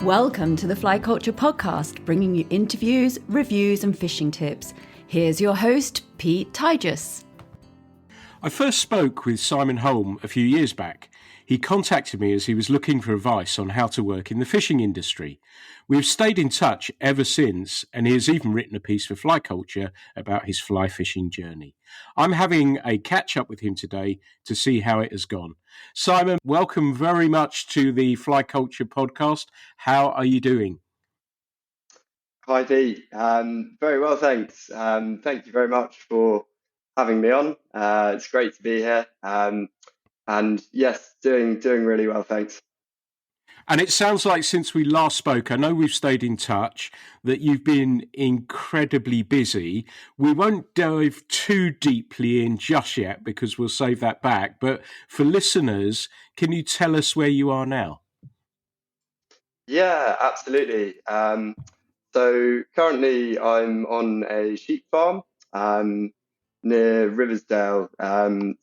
Welcome to the Fly Culture Podcast, bringing you interviews, reviews and fishing tips. Here's your host, Pete Tigus. I first spoke with Simon Holme a few years back. He contacted me as he was looking for advice on how to work in the fishing industry. We've stayed in touch ever since, and he has even written a piece for Fly Culture about his fly fishing journey. I'm having a catch up with him today to see how it has gone. Simon, welcome very much to the Fly Culture podcast. How are you doing? Hi, Pete. Very well, thanks. Thank you very much for having me on. It's great to be here. And yes, doing really well, thanks. And it sounds like since we last spoke, I know we've stayed in touch, that you've been incredibly busy. We won't dive too deeply in just yet because we'll save that back. But for listeners, can you tell us where you are now? Yeah, absolutely. So currently I'm on a sheep farm near Riversdale,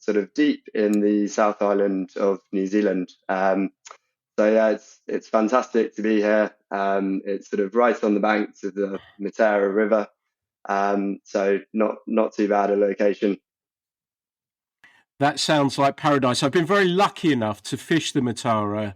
sort of deep in the South Island of New Zealand. So yeah, it's fantastic to be here. It's sort of right on the banks of the Matera River. So not too bad a location. That sounds like paradise. I've been very lucky enough to fish the Matara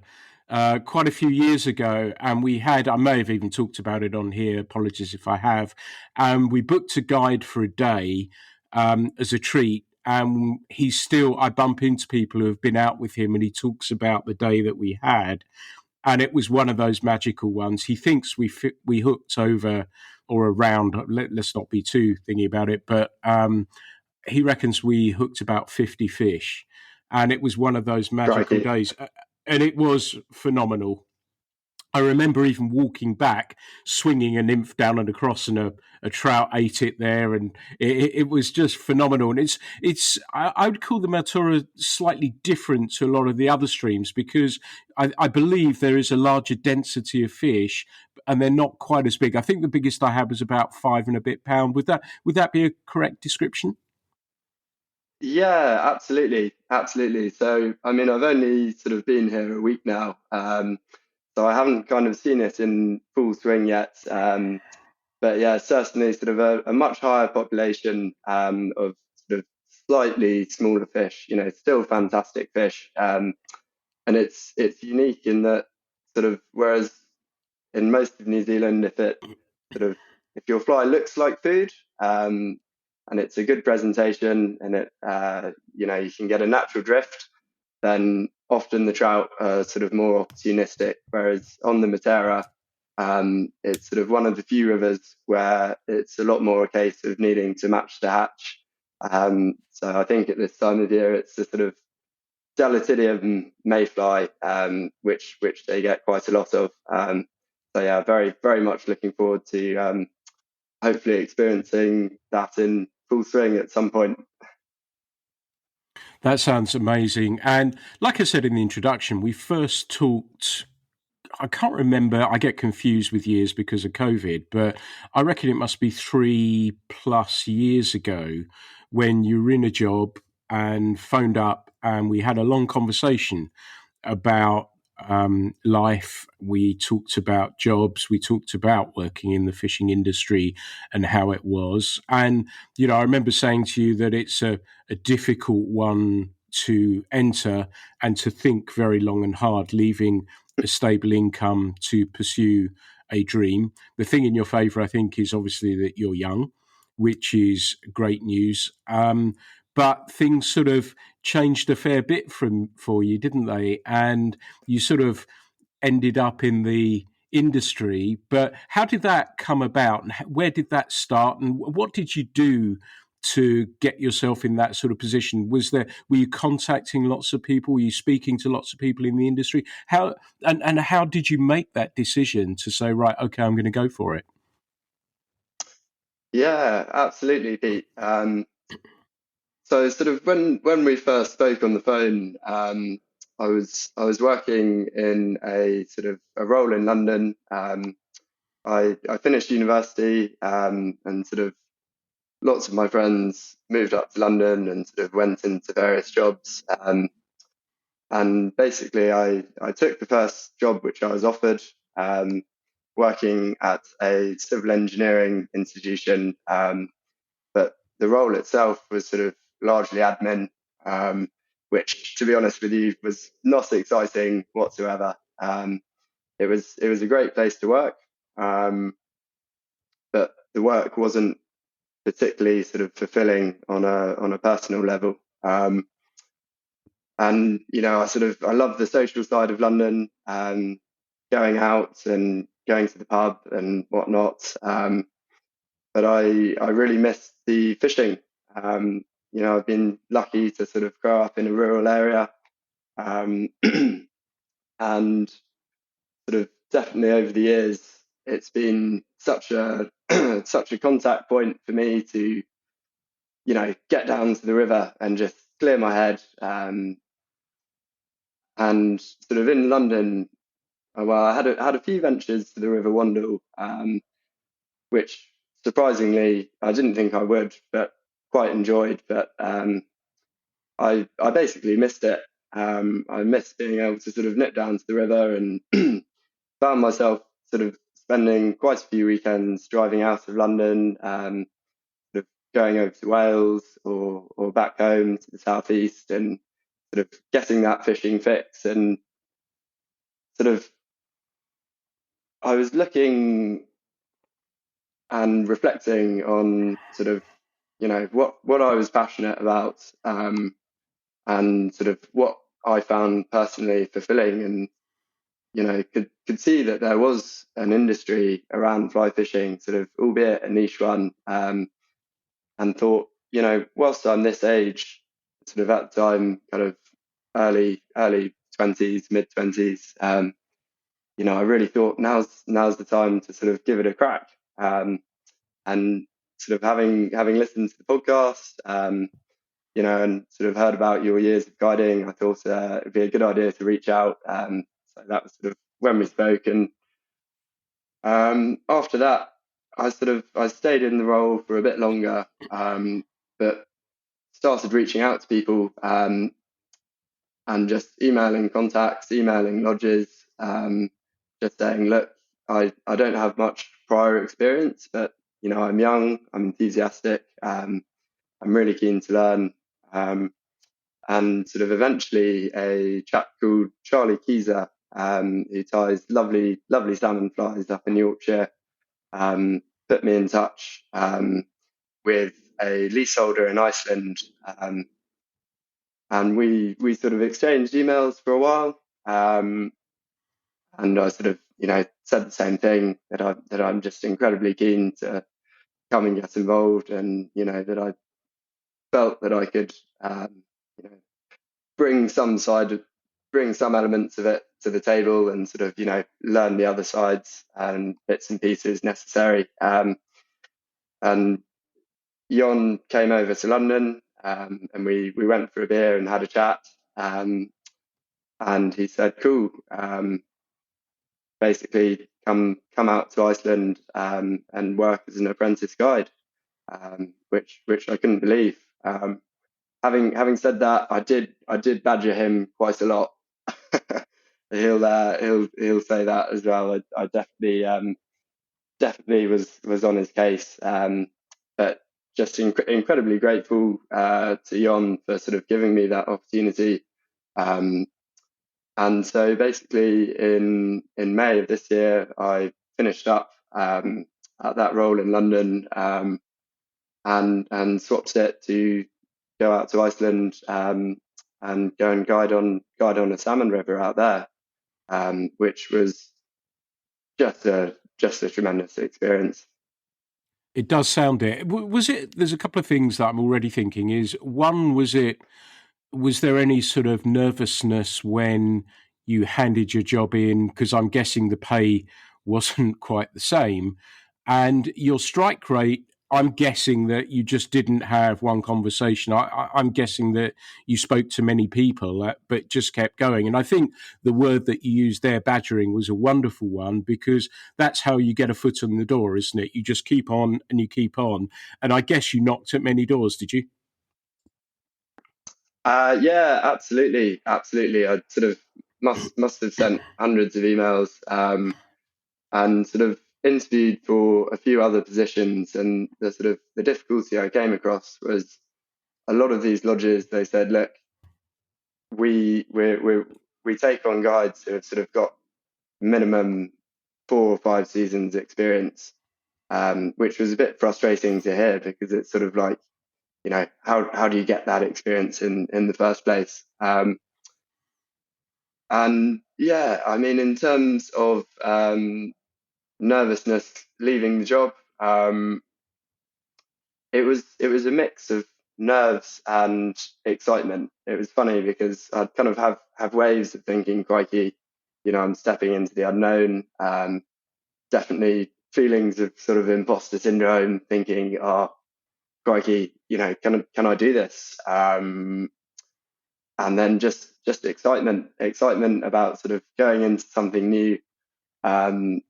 quite a few years ago, and I may have even talked about it on here, apologies if I have, and we booked a guide for a day as a treat, and I bump into people who have been out with him, and he talks about the day that we had, and it was one of those magical ones. He thinks we hooked over or around, let's not be too thingy about it, but he reckons we hooked about 50 fish, and it was one of those magical days, and it was phenomenal. I remember even walking back, swinging a nymph down and across, and a trout ate it there, and it was just phenomenal. And I would call the Matara slightly different to a lot of the other streams because I believe there is a larger density of fish, and they're not quite as big. I think the biggest I had was about 5 and a bit pound. Would that be a correct description? Yeah, absolutely. So, I mean, I've only sort of been here a week now, so I haven't kind of seen it in full swing yet. But yeah, certainly sort of a much higher population of sort of slightly smaller fish. You know, still fantastic fish, and it's unique in that sort of whereas in most of New Zealand, if your fly looks like food, and it's a good presentation, and you can get a natural drift, then often the trout are sort of more opportunistic. Whereas on the Matera, it's sort of one of the few rivers where it's a lot more a case of needing to match the hatch. So I think at this time of year, it's the sort of Delatidium mayfly, which they get quite a lot of. So yeah, very, very much looking forward to hopefully experiencing that in full swing at some point. That sounds amazing. And like I said in the introduction, we first talked, I can't remember, I get confused with years because of COVID, but I reckon it must be 3+ years ago when you were in a job and phoned up and we had a long conversation about life. We talked about jobs. We talked about working in the fishing industry and how it was. And, I remember saying to you that it's a difficult one to enter and to think very long and hard, leaving a stable income to pursue a dream. The thing in your favour, I think, is obviously that you're young, which is great news. But things sort of changed a fair bit for you, didn't they? And you sort of ended up in the industry. But how did that come about? And where did that start? And what did you do to get yourself in that sort of position? Were you contacting lots of people? Were you speaking to lots of people in the industry? How did you make that decision to say, right, okay, I'm going to go for it? Yeah, absolutely, Pete. So sort of when we first spoke on the phone, I was working in a sort of a role in London. I finished university, and sort of lots of my friends moved up to London and sort of went into various jobs. And basically, I took the first job which I was offered. working at a civil engineering institution, but the role itself was sort of largely admin, which, to be honest with you, was not exciting whatsoever. It was a great place to work, but the work wasn't particularly sort of fulfilling on a personal level. And I love the social side of London, going out and going to the pub and whatnot. But I really miss the fishing. I've been lucky to sort of grow up in a rural area, um, and sort of definitely over the years, it's been such a such a contact point for me to get down to the river and just clear my head. And sort of in London, well, I had a few ventures to the River Wandle, which surprisingly I didn't think I would, but quite enjoyed. But I basically missed it. I missed being able to sort of nip down to the river, and found myself sort of spending quite a few weekends driving out of London, sort of going over to Wales or back home to the southeast, and sort of getting that fishing fix. And sort of I was looking and reflecting on sort of what I was passionate about, and sort of what I found personally fulfilling, and could see that there was an industry around fly fishing, sort of albeit a niche one, and thought, whilst I'm this age, sort of at the time, kind of early 20s, mid 20s, I really thought now's the time to sort of give it a crack. And sort of having listened to the podcast, and sort of heard about your years of guiding, I thought it'd be a good idea to reach out. So that was sort of when we spoke, and after that, I stayed in the role for a bit longer, but started reaching out to people, and just emailing contacts, emailing lodges, just saying, look, I don't have much prior experience, but I'm young, I'm enthusiastic, I'm really keen to learn. And sort of eventually a chap called Charlie Keezer, who ties lovely salmon flies up in Yorkshire, put me in touch with a leaseholder in Iceland, and we sort of exchanged emails for a while, and I sort of said the same thing, that I'm just incredibly keen to come and get involved, and that I felt that I could bring some elements of it to the table, and sort of learn the other sides and bits and pieces necessary. And Jon came over to London, and we went for a beer and had a chat, and he said, cool, basically come out to Iceland, and work as an apprentice guide, which I couldn't believe. Having said that, I did badger him quite a lot. He'll say that as well. I definitely was on his case, but just incredibly grateful to Jon for sort of giving me that opportunity. And so basically in May of this year, I finished up at that role in London, and swapped it to go out to Iceland, and go and guide on a salmon river out there, which was just a tremendous experience. It does sound it. Was it? There's a couple of things that I'm already thinking. Is one, was there any sort of nervousness when you handed your job in? Because I'm guessing the pay wasn't quite the same, and your strike rate. I'm guessing that you just didn't have one conversation. I'm guessing that you spoke to many people, but just kept going. And I think the word that you used there, badgering, was a wonderful one, because that's how you get a foot in the door, isn't it? You just keep on and you keep on. And I guess you knocked at many doors, did you? Yeah, absolutely. I sort of must have sent hundreds of emails, and sort of interviewed for a few other positions. And the difficulty I came across was a lot of these lodges. They said, look, we take on guides who have sort of got minimum 4 or 5 seasons experience, which was a bit frustrating to hear, because it's sort of like, how do you get that experience in the first place? And yeah, I mean, in terms of nervousness leaving the job, it was a mix of nerves and excitement. It was funny because I'd kind of have waves of thinking, crikey, I'm stepping into the unknown. Definitely feelings of sort of imposter syndrome, thinking, oh, crikey, can I do this? And then just excitement about sort of going into something new, um,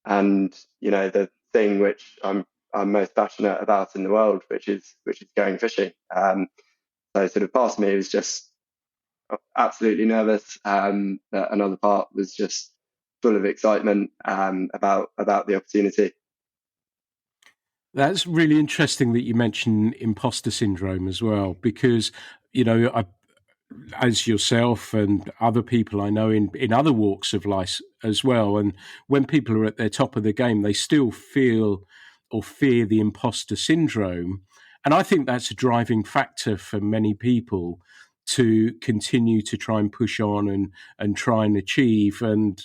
and the thing which I'm most passionate about in the world, which is going fishing. So sort of part of me was just absolutely nervous. But another part was just full of excitement, about the opportunity. That's really interesting that you mention imposter syndrome as well, because I, as yourself and other people I know in other walks of life as well, and when people are at their top of the game, they still feel or fear the imposter syndrome, and I think that's a driving factor for many people to continue to try and push on and try and achieve. And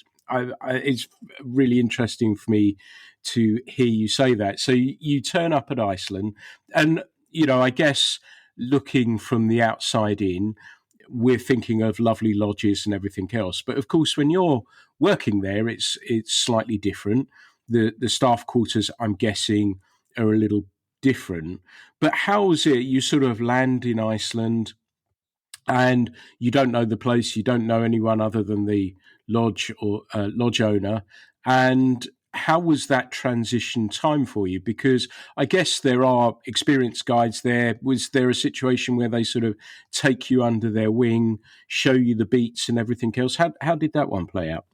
it's really interesting for me to hear you say that. So you turn up at Iceland, and I guess looking from the outside in, we're thinking of lovely lodges and everything else. But of course, when you're working there, it's slightly different. The staff quarters, I'm guessing, are a little different. But how is it? You sort of land in Iceland, and you don't know the place, you don't know anyone other than the lodge or lodge owner. And how was that transition time for you? Because I guess there are experienced guides there. Was there a situation where they sort of take you under their wing, show you the beats and everything else? How did that one play out?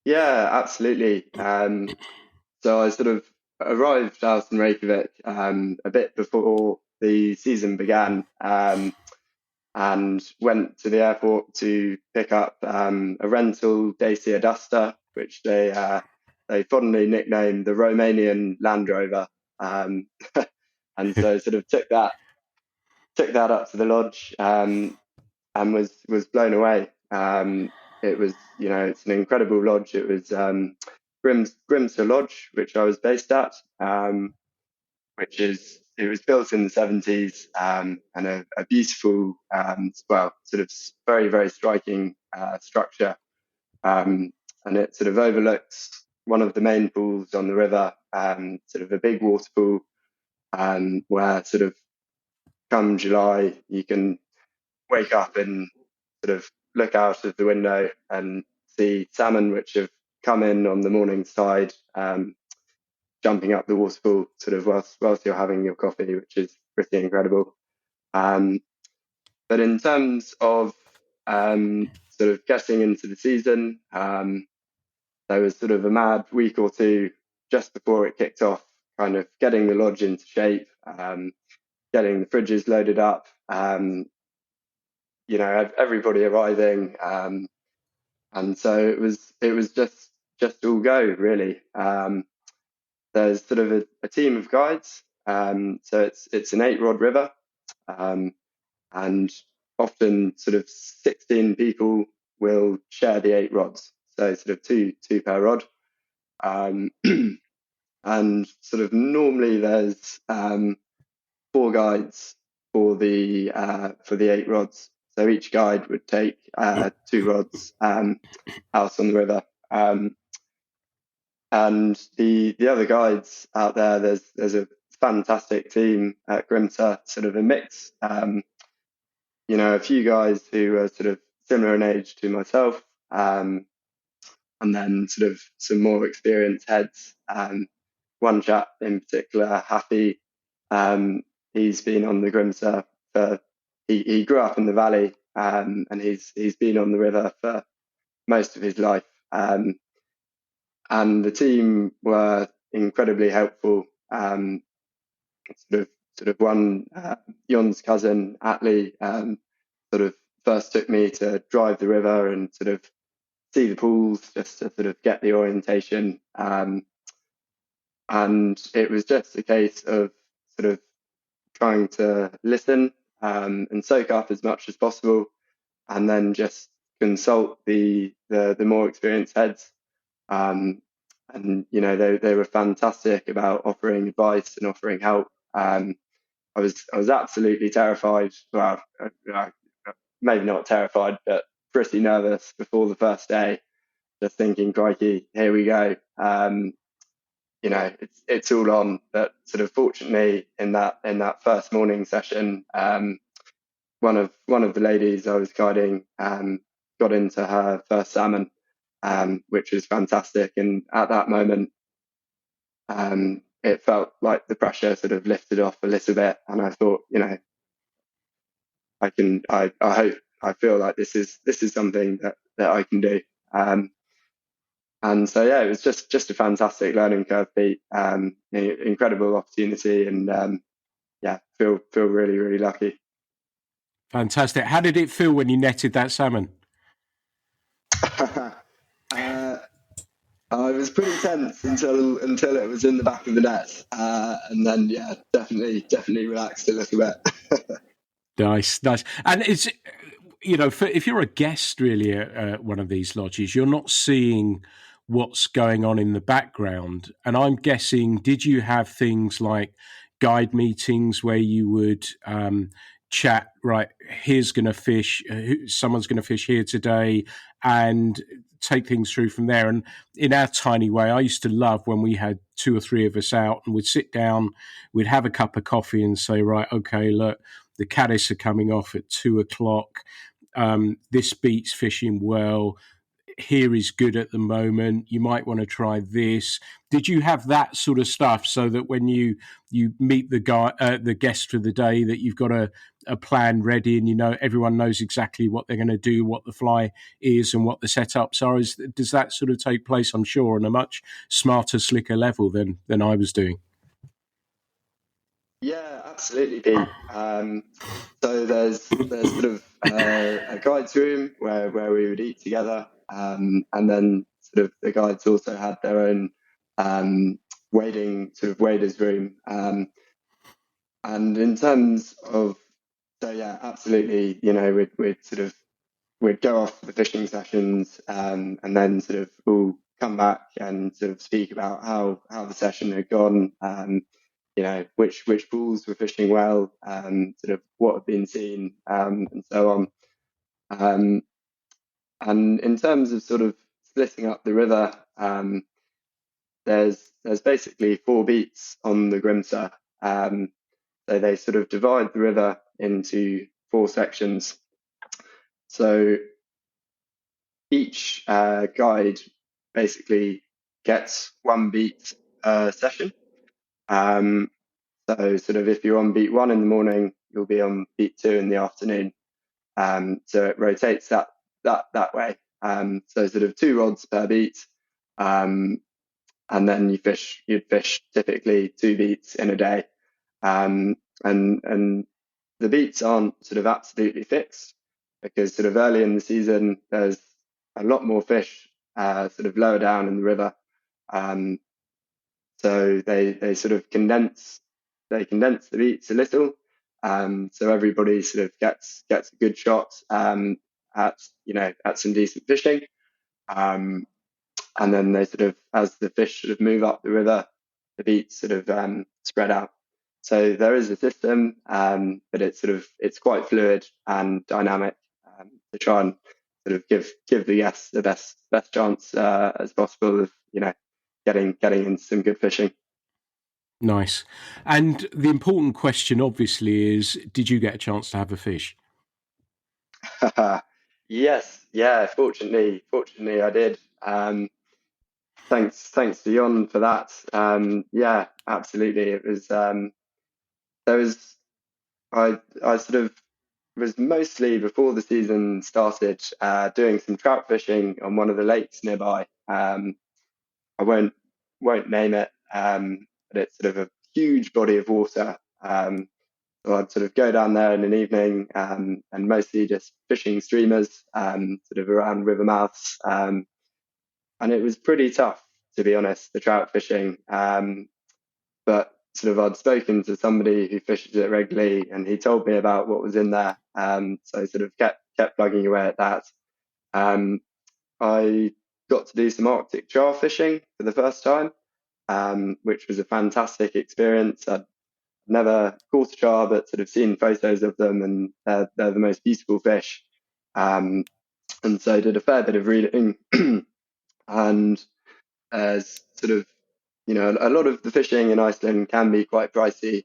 Yeah, absolutely. So I sort of arrived out in Reykjavik, a bit before the season began, and went to the airport to pick up a rental Dacia Duster, which they fondly nicknamed the Romanian Land Rover. Um, and so sort of took that up to the lodge, and was blown away. It was, it's an incredible lodge. It was Grimstor Lodge, which I was based at, it was built in the 70s, and a beautiful, well, sort of very, very striking structure. And it sort of overlooks one of the main pools on the river, sort of a big water pool, where sort of come July, you can wake up and sort of look out of the window and see salmon which have come in on the morning tide, jumping up the waterfall sort of whilst you're having your coffee, which is pretty incredible. Um, but in terms of sort of getting into the season, there was sort of a mad week or two just before it kicked off, kind of getting the lodge into shape, getting the fridges loaded up, everybody arriving, and so it was just all go really. There's sort of a team of guides, so it's an 8-rod river, um, and often sort of 16 people will share the 8 rods, so sort of two per rod, um, and sort of normally there's 4 guides for the 8 rods. So each guide would take 2 rods out on the river. And the other guides out there, there's a fantastic team at Grimta, sort of a mix. A few guys who are sort of similar in age to myself, and then sort of some more experienced heads. One chap in particular, Happy, he's been on the Grimta for. He grew up in the valley, and he's been on the river for most of his life. and the team were incredibly helpful. Sort of one, Jon's cousin Atlee, sort of first took me to drive the river and sort of see the pools, just to sort of get the orientation. And it was just a case of sort of trying to listen, and soak up as much as possible, and then just consult the more experienced heads. Um, and they were fantastic about offering advice and offering help. I was absolutely terrified. Well, maybe not terrified, but pretty nervous before the first day. Just thinking, crikey, here we go. It's all on. But sort of fortunately, in that first morning session, one of the ladies I was guiding got into her first salmon, which was fantastic. And at that moment, it felt like the pressure sort of lifted off a little bit, and I thought, I hope, I feel like this is something that I can do. And so yeah, it was just a fantastic learning curve, Pete. Incredible opportunity, and yeah, feel really, really lucky. Fantastic. How did it feel when you netted that salmon? I was pretty tense until it was in the back of the net, and then yeah, definitely relaxed a little bit. Nice. And it's, if you're a guest really at one of these lodges, you're not seeing what's going on in the background. And I'm guessing, did you have things like guide meetings where you would chat, right, here's going to fish, someone's going to fish here today, and take things through from there? And in our tiny way, I used to love when we had 2 or 3 of us out and we'd sit down, we'd have a cup of coffee and say, right, okay, look, the caddis are coming off at 2:00. This beat's fishing well. Here is good at the moment. You might want to try this. Did you have that sort of stuff so that when you meet the guest for the day, that you've got a plan ready and everyone knows exactly what they're going to do, what the fly is, and what the setups are? Does that sort of take place? I'm sure on a much smarter, slicker level than I was doing. Yeah, absolutely, Pete. So there's sort of a guides room where we would eat together, and then sort of the guides also had their own waders room. And in terms of, so yeah, absolutely, we'd go off the fishing sessions, and then sort of all come back and sort of speak about how the session had gone. Which pools were fishing well, sort of what had been seen, and so on. And in terms of sort of splitting up the river, there's basically 4 beats on the Grimsa. So they sort of divide the river into 4 sections. So each guide basically gets 1 beat session. So sort of if you're on beat 1 in the morning, you'll be on beat 2 in the afternoon. So it rotates that way. So sort of 2 rods per beat, and then you'd fish typically 2 beats in a day. And the beats aren't sort of absolutely fixed, because sort of early in the season there's a lot more fish sort of lower down in the river. So they sort of condense the beats a little, so everybody sort of gets a good shot at some decent fishing, and then they sort of, as the fish sort of move up the river, the beats sort of spread out. So there is a system, but it's quite fluid and dynamic, to try and sort of give the guests the best chance as possible of getting into some good fishing. Nice. And the important question, obviously, is: did you get a chance to have a fish? Yes, yeah. Fortunately, I did. Thanks to Jon for that. Yeah, absolutely. It was there was I sort of was mostly, before the season started, doing some trout fishing on one of the lakes nearby. won't name it, but it's sort of a huge body of water. So I'd sort of go down there in an evening, and mostly just fishing streamers, sort of around river mouths. And it was pretty tough, to be honest, the trout fishing. But sort of I'd spoken to somebody who fishes it regularly, and he told me about what was in there. So sort of kept plugging away at that. Um, I got to do some Arctic char fishing for the first time, which was a fantastic experience. I'd never caught a char, but sort of seen photos of them, and they're the most beautiful fish. Um, and so did a fair bit of reading, and sort of, a lot of the fishing in Iceland can be quite pricey,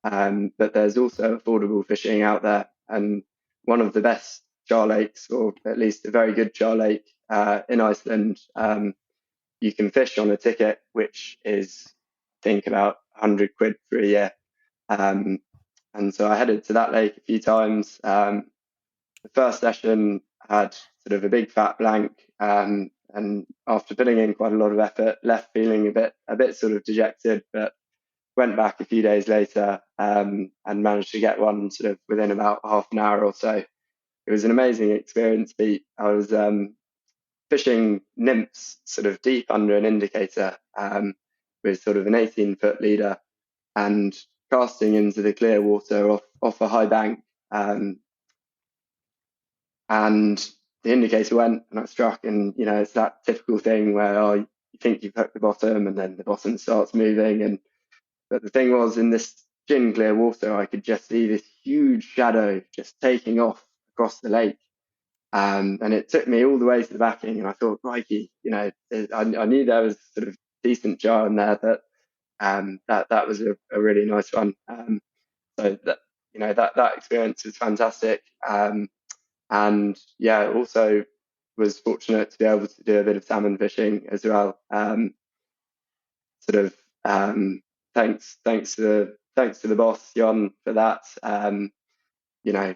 but there's also affordable fishing out there. And one of the best char lakes, or at least a very good char lake in Iceland, you can fish on a ticket, which is, I think, about 100 quid for a year. And so I headed to that lake a few times. The first session had sort of a big fat blank, and after putting in quite a lot of effort, left feeling a bit sort of dejected, but went back a few days later, and managed to get one sort of within about half an hour or so. It was an amazing experience, Pete. I was fishing nymphs sort of deep under an indicator, with sort of an 18-foot leader, and casting into the clear water off a high bank. And the indicator went, and I struck, and it's that typical thing where you think you've hooked the bottom, and then the bottom starts moving. But the thing was, in this gin clear water, I could just see this huge shadow just taking off across the lake. And it took me all the way to the backing, and I thought, crikey, I knew there was sort of decent jar in there, but that was a really nice one. So that experience was fantastic. And yeah, also was fortunate to be able to do a bit of salmon fishing as well. Sort of thanks to the boss Jon for that.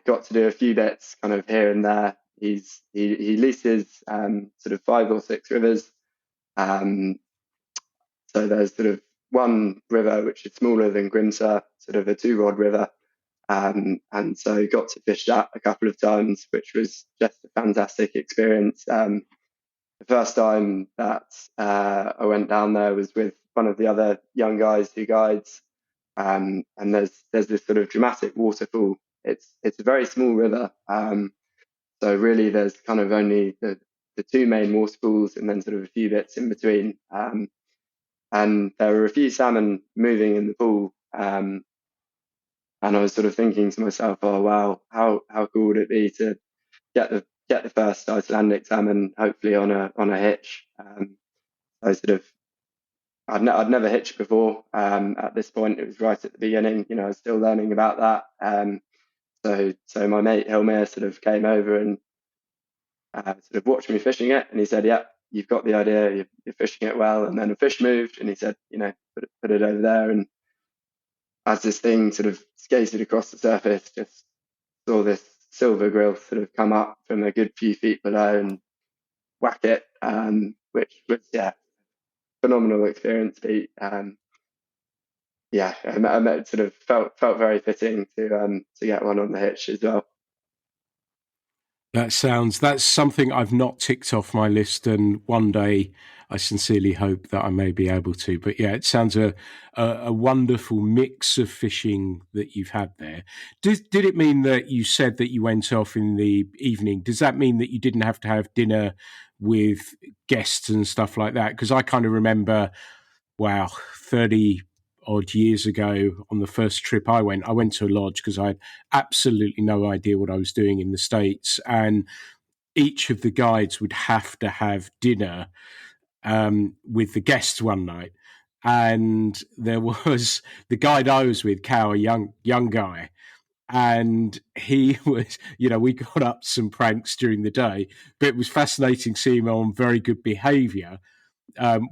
Got to do a few bits kind of here and there. He leases sort of 5 or 6 rivers. So there's sort of one river which is smaller than Grimsar, sort of a 2-rod river. And so got to fish that a couple of times, which was just a fantastic experience. The first time that I went down there was with one of the other young guys who guides, and there's this sort of dramatic waterfall. It's a very small river, so really there's kind of only the 2 main waterfalls, and then sort of a few bits in between. And there were a few salmon moving in the pool. And I was sort of thinking to myself, oh wow, how cool would it be to get the first Icelandic salmon, hopefully on a hitch. I sort of I'd never hitched before. At this point, it was right at the beginning. I was still learning about that. So my mate Hilmir sort of came over and sort of watched me fishing it, and he said, "Yeah, you've got the idea. You're fishing it well." And then a fish moved, and he said, put it over there. And as this thing sort of skated across the surface, just saw this silver grill sort of come up from a good few feet below and whack it, which was, phenomenal experience. I sort of felt very fitting to get one on the hitch as well. That's something I've not ticked off my list, and one day I sincerely hope that I may be able to. But yeah, it sounds a wonderful mix of fishing that you've had there. Did it mean that you said that you went off in the evening? Does that mean that you didn't have to have dinner with guests and stuff like that? Because I kind of remember, wow, 30 odd years ago on the first trip I went to a lodge because I had absolutely no idea what I was doing in the States, and each of the guides would have to have dinner with the guests one night. And there was the guide I was with, Cow, a young guy, and he was, we got up some pranks during the day, but it was fascinating seeing him on very good behaviour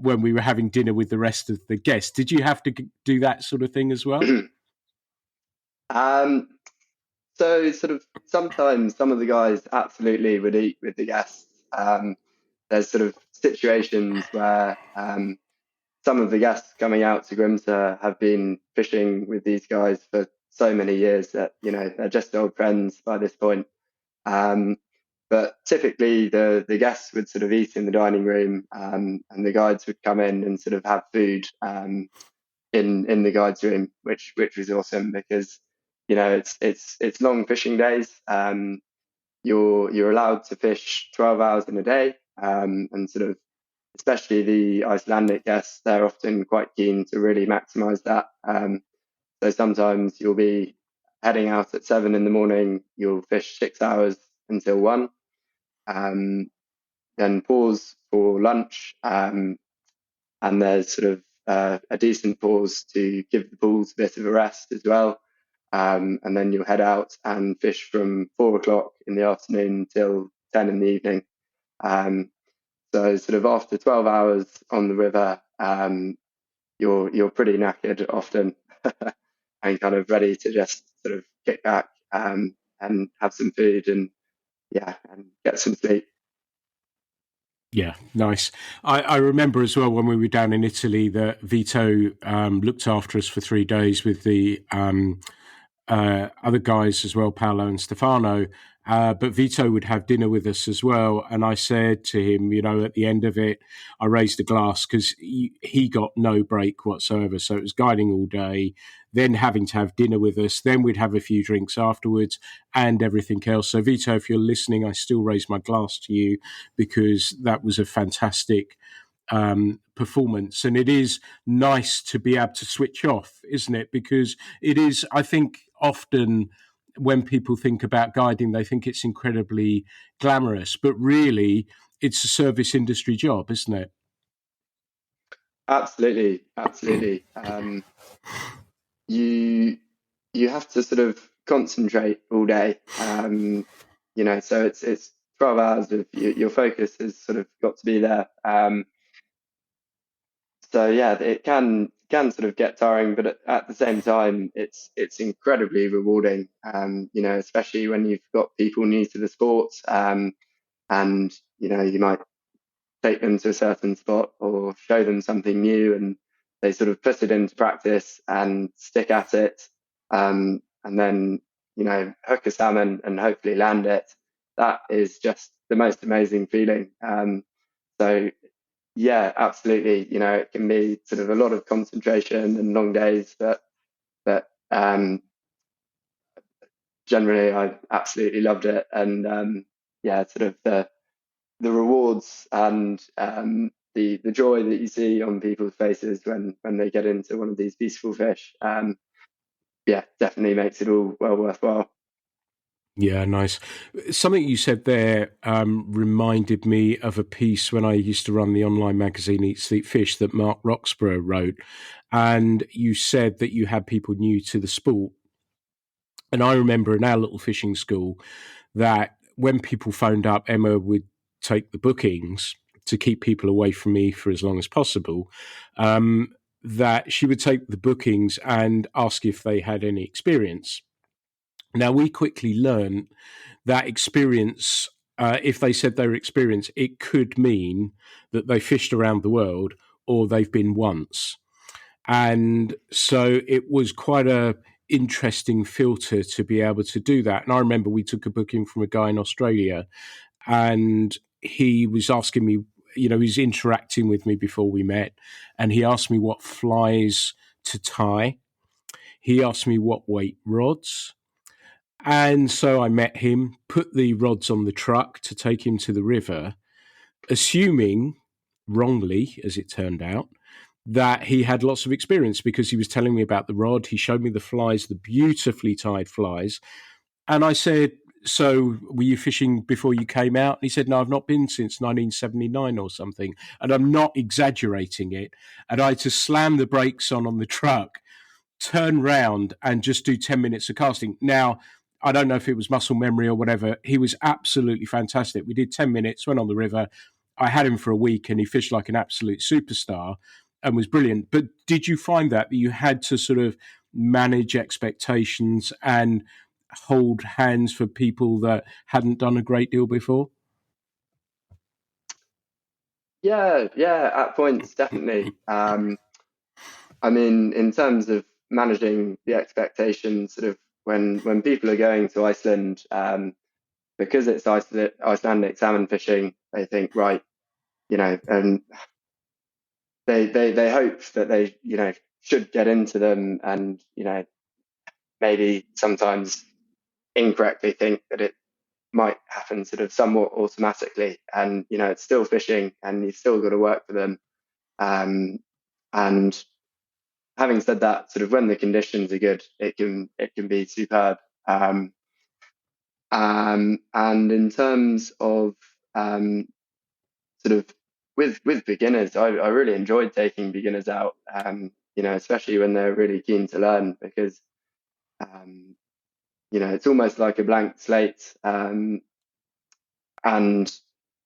when we were having dinner with the rest of the guests. Did you have to do that sort of thing as well? So sort of sometimes some of the guys absolutely would eat with the guests. There's sort of situations where some of the guests coming out to Grimsby have been fishing with these guys for so many years that, you know, they're just old friends by this point. But typically the guests would sort of eat in the dining room, and the guides would come in and sort of have food in the guides room, which was awesome because, you know, it's long fishing days. You're allowed to fish 12 hours in a day, and sort of especially the Icelandic guests, they're often quite keen to really maximise that. So sometimes you'll be heading out at 7 in the morning, you'll fish 6 hours until 1, then pause for lunch, and there's sort of a decent pause to give the pools a bit of a rest as well. And then you'll head out and fish from 4 o'clock in the afternoon till 10 in the evening. So sort of after 12 hours on the river, you're pretty knackered often and kind of ready to just sort of kick back, and have some food and get some sleep. Yeah, nice. I remember as well when we were down in Italy that Vito looked after us for 3 days with the other guys as well, Paolo and Stefano. But Vito would have dinner with us as well. And I said to him, you know, at the end of it, I raised a glass because he got no break whatsoever. So it was guiding all day, then having to have dinner with us. Then we'd have a few drinks afterwards and everything else. So Vito, if you're listening, I still raise my glass to you because that was a fantastic performance. And it is nice to be able to switch off, isn't it? Because it is, I think, often when people think about guiding, they think it's incredibly glamorous, but really it's a service industry job, isn't it? Absolutely. You have to sort of concentrate all day. You know, so it's 12 hours of your focus has sort of got to be there. So yeah, it can sort of get tiring, but at the same time, it's incredibly rewarding. You know, especially when you've got people new to the sport, and you know you might take them to a certain spot or show them something new, and they sort of put it into practice and stick at it, and then you know hook a salmon and hopefully land it. That is just the most amazing feeling. So yeah, absolutely. You know, it can be sort of a lot of concentration and long days, but generally I absolutely loved it. And yeah, sort of the rewards and the joy that you see on people's faces when they get into one of these beautiful fish, yeah, definitely makes it all well worthwhile. Yeah, nice. Something you said there reminded me of a piece when I used to run the online magazine Eat Sleep Fish that Mark Roxburgh wrote. And you said that you had people new to the sport. And I remember in our little fishing school that when people phoned up, Emma would take the bookings to keep people away from me for as long as possible. That she would take the bookings and ask if they had any experience. Now, we quickly learned that experience, if they said they were experienced, it could mean that they fished around the world or they've been once. And so it was quite a interesting filter to be able to do that. And I remember we took a booking from a guy in Australia and he was asking me, you know, he's interacting with me before we met, and he asked me what flies to tie. He asked me what weight rods. And so I met him, put the rods on the truck to take him to the river, assuming, wrongly as it turned out, that he had lots of experience because he was telling me about the rod. He showed me the flies, the beautifully tied flies. And I said, so were you fishing before you came out? And he said, no, I've not been since 1979 or something. And I'm not exaggerating it. And I had to slam the brakes on the truck, turn round and just do 10 minutes of casting. Now, I don't know if it was muscle memory or whatever. He was absolutely fantastic. We did 10 minutes, went on the river. I had him for a week and he fished like an absolute superstar and was brilliant. But did you find that you had to sort of manage expectations and hold hands for people that hadn't done a great deal before? Yeah, yeah, at points, definitely. I mean, in terms of managing the expectations, sort of when people are going to Iceland, because it's Icelandic salmon fishing, they think, right, and they hope that they, should get into them, and maybe sometimes incorrectly think that it might happen sort of somewhat automatically, and it's still fishing, and you've still got to work for them. Um, and having said that, sort of when the conditions are good, it can be superb. Um, and in terms of sort of with beginners, I really enjoyed taking beginners out. Especially when they're really keen to learn, because um, it's almost like a blank slate, and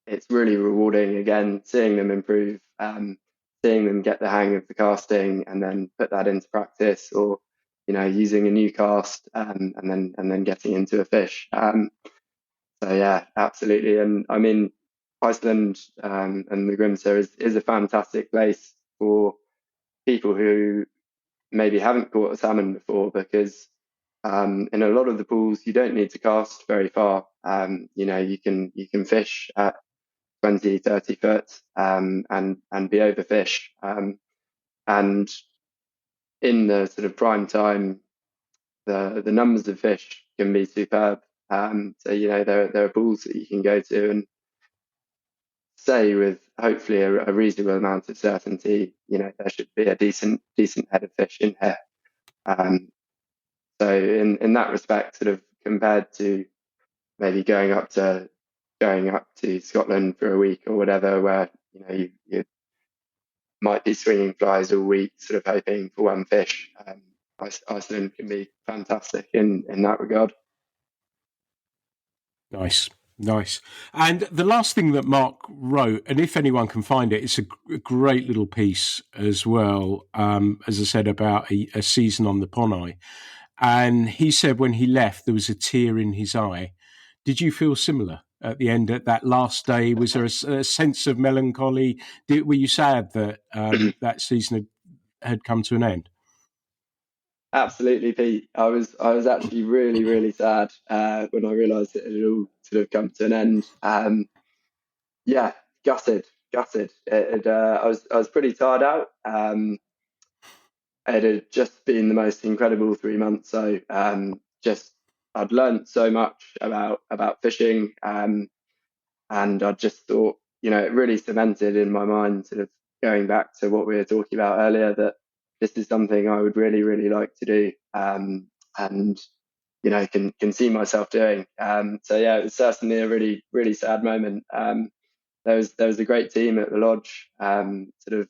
it's really rewarding. Again, seeing them improve, seeing them get the hang of the casting, and then put that into practice, or using a new cast, and then getting into a fish. So yeah, absolutely. And I mean, Iceland, and the Grimsö is a fantastic place for people who maybe haven't caught a salmon before, because in a lot of the pools you don't need to cast very far. You can fish at 20, 30 foot, and be overfish. And in the sort of prime time, the numbers of fish can be superb. So there are pools that you can go to and say with hopefully a reasonable amount of certainty, there should be a decent head of fish in here. Um, so in that respect, sort of compared to maybe going up to Scotland for a week or whatever, where you might be swinging flies all week, sort of hoping for one fish. Iceland can be fantastic in that regard. Nice, nice. And the last thing that Mark wrote, and if anyone can find it, it's a great little piece as well. As I said, about a season on the Ponnai, and he said when he left there was a tear in his eye. Did you feel similar at the end, at that last day? Was there a sense of melancholy? Were you sad that that season had come to an end? Absolutely, Pete. I was actually really really sad when I realised it had all sort of come to an end. Yeah, gutted. I was pretty tired out. It had just been the most incredible 3 months. So just I'd learned so much about fishing, and I just thought, it really cemented in my mind, sort of going back to what we were talking about earlier, that this is something I would really really like to do, and can see myself doing. So yeah, it was certainly a really really sad moment. There was a great team at the lodge, sort of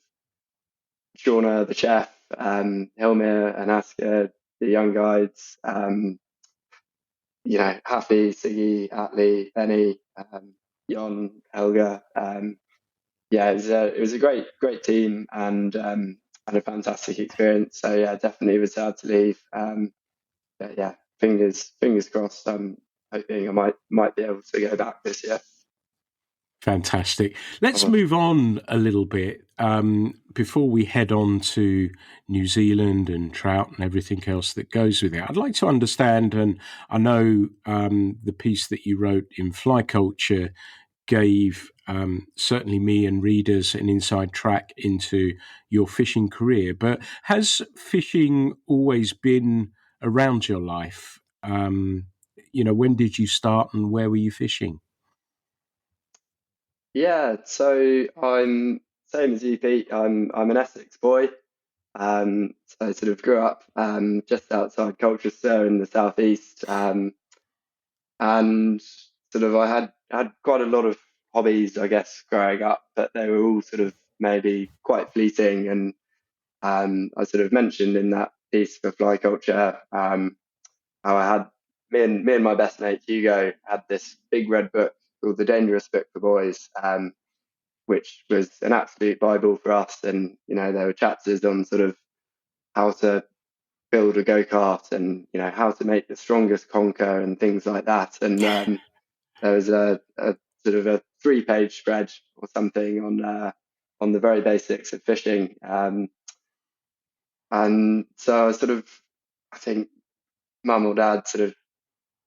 Shauna, the chef, Hilmir and Asker, the young guides, Happy, Siggy, Atlee, Benny, Jon, Helga. Yeah, it was a great team, and a fantastic experience. So yeah, definitely was sad to leave. But yeah, fingers crossed. I'm hoping I might be able to go back this year. Fantastic. Let's Oh, move on a little bit before we head on to New Zealand and trout and everything else that goes with it. I'd like to understand, and I know the piece that you wrote in Fly Culture gave certainly me and readers an inside track into your fishing career, but has fishing always been around your life? When did you start and where were you fishing? yeah, so I'm same as you, Pete. I'm an Essex boy. So I sort of grew up just outside Colchester in the southeast, and sort of I had quite a lot of hobbies, I guess, growing up, but they were all sort of maybe quite fleeting. And I sort of mentioned in that piece for Fly Culture, how I had me and my best mate Hugo had this big red book called The Dangerous Book for Boys, which was an absolute bible for us. And there were chapters on sort of how to build a go kart, and how to make the strongest conker and things like that. And there was a sort of a 3-page spread or something on the very basics of fishing. And so I think mum or dad sort of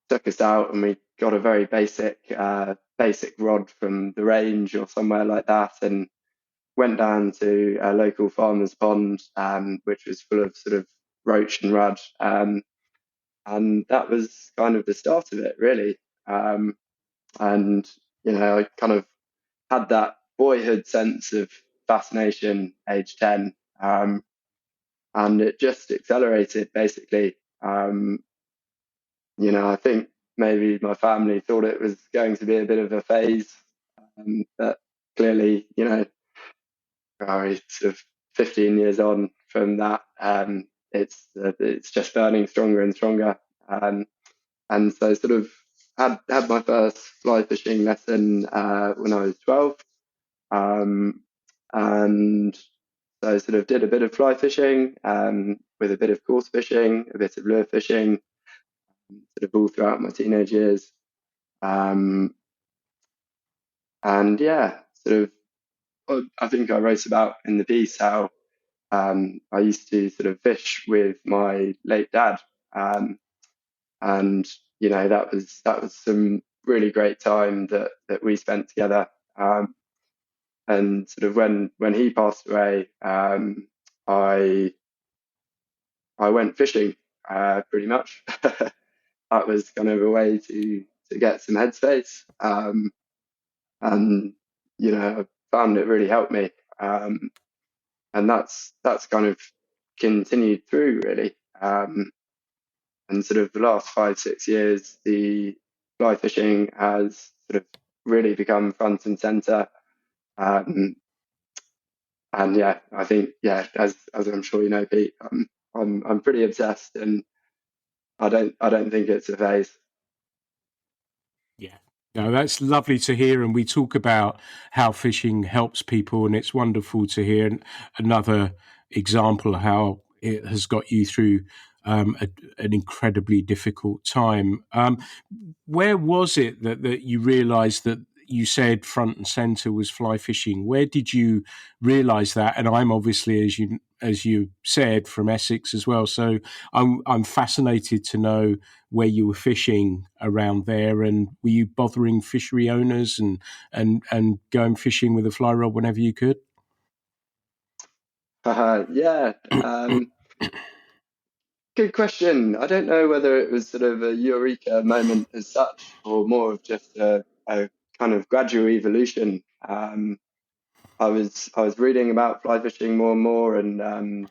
took us out, and we got a very basic rod from the range or somewhere like that, and went down to a local farmer's pond, which was full of sort of roach and rudd. And that was kind of the start of it, really. And, I kind of had that boyhood sense of fascination, age 10, and it just accelerated, basically. I think maybe my family thought it was going to be a bit of a phase, but clearly, sort of 15 years on from that, it's just burning stronger and stronger. And so sort of had my first fly fishing lesson when I was 12, and so sort of did a bit of fly fishing, with a bit of coarse fishing, a bit of lure fishing, sort of all throughout my teenage years. And yeah, sort of, I think I wrote about in the piece how I used to sort of fish with my late dad, and that was some really great time that we spent together. And sort of when he passed away, I went fishing, pretty much. That was kind of a way to get some headspace, and I found it really helped me, and that's kind of continued through, really. And sort of the last 5-6 years, the fly fishing has sort of really become front and center. And yeah, I think, yeah, as I'm sure you know, Pete, I'm pretty obsessed, and I don't think it's a phase. Yeah. No, that's lovely to hear. And we talk about how fishing helps people, and it's wonderful to hear another example of how it has got you through an incredibly difficult time. Where was it that you realised that you said front and centre was fly fishing? Where did you realise that? And I'm obviously, as you said, from Essex as well, so I'm fascinated to know where you were fishing around there, and were you bothering fishery owners and going fishing with a fly rod whenever you could? Yeah, good question. I don't know whether it was sort of a eureka moment as such, or more of just a kind of gradual evolution. I was reading about fly fishing more and more, and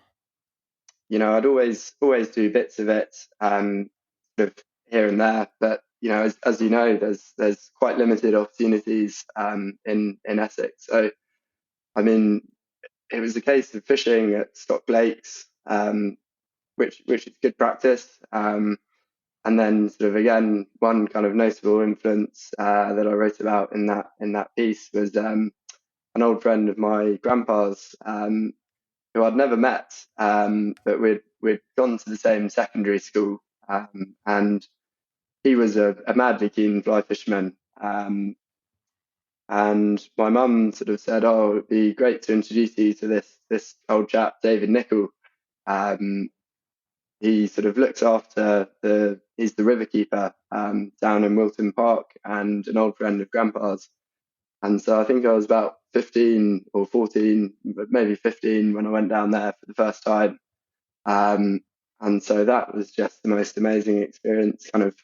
I'd always do bits of it, sort of here and there. But as you know, there's quite limited opportunities, in Essex. So I mean, it was a case of fishing at stock lakes, which is good practice. And then sort of again, one kind of notable influence that I wrote about in that piece was an old friend of my grandpa's, who I'd never met, but we'd gone to the same secondary school, and he was a madly keen fly fisherman. And my mum sort of said, "Oh, it'd be great to introduce you to this old chap, David Nichol. Um, he sort of looks after he's the river keeper, down in Wilton Park, and an old friend of Grandpa's." And so I think I was about 15 or 14, but maybe 15 when I went down there for the first time. And so that was just the most amazing experience. Kind of,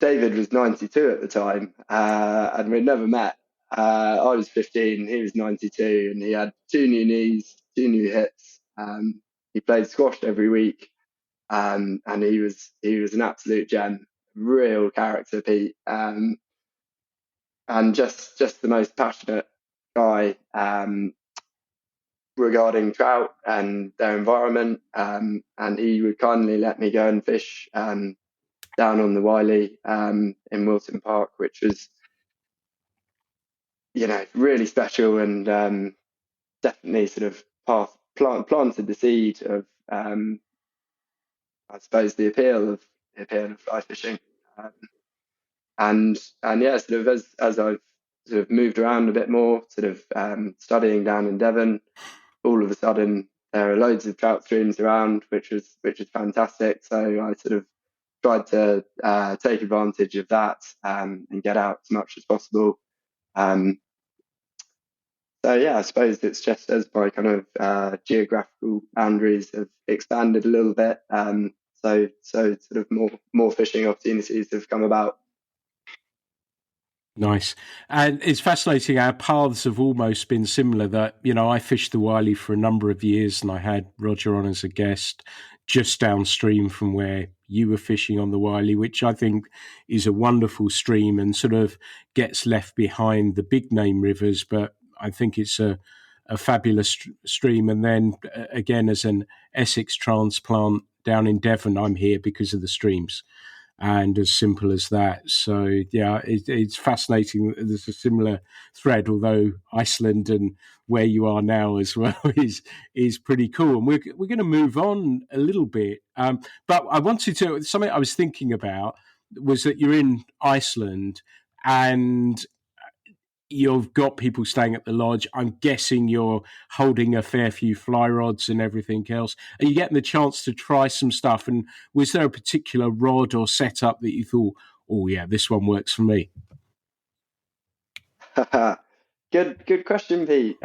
David was 92 at the time, and we'd never met. I was 15, he was 92, and he had 2 new knees, 2 new hips. He played squash every week, and he was an absolute gem, real character, Pete, and just the most passionate guy, regarding trout and their environment. And he would kindly let me go and fish, down on the Wiley, in Wilton Park, which was, really special, and definitely sort of planted the seed of, I suppose, the appeal of fly fishing. Um, and yeah, sort of as I've sort of moved around a bit more, sort of studying down in Devon. All of a sudden, there are loads of trout streams around, which is fantastic. So I sort of tried to take advantage of that and get out as much as possible. So yeah, I suppose it's just as my kind of geographical boundaries have expanded a little bit. So sort of more fishing opportunities have come about. Nice. And it's fascinating. Our paths have almost been similar. That, I fished the Wiley for a number of years and I had Roger on as a guest just downstream from where you were fishing on the Wiley, which I think is a wonderful stream and sort of gets left behind the big name rivers. But I think it's a fabulous stream. And then again, as an Essex transplant down in Devon, I'm here because of the streams. And as simple as that. So yeah, it's fascinating that there's a similar thread, although Iceland and where you are now as well is pretty cool. And we're going to move on a little bit, but I wanted to, something I was thinking about was that you're in Iceland and you've got people staying at the lodge. I'm guessing you're holding a fair few fly rods and everything else. Are you getting the chance to try some stuff? And was there a particular rod or setup that you thought, oh yeah, this one works for me? Good question, Pete.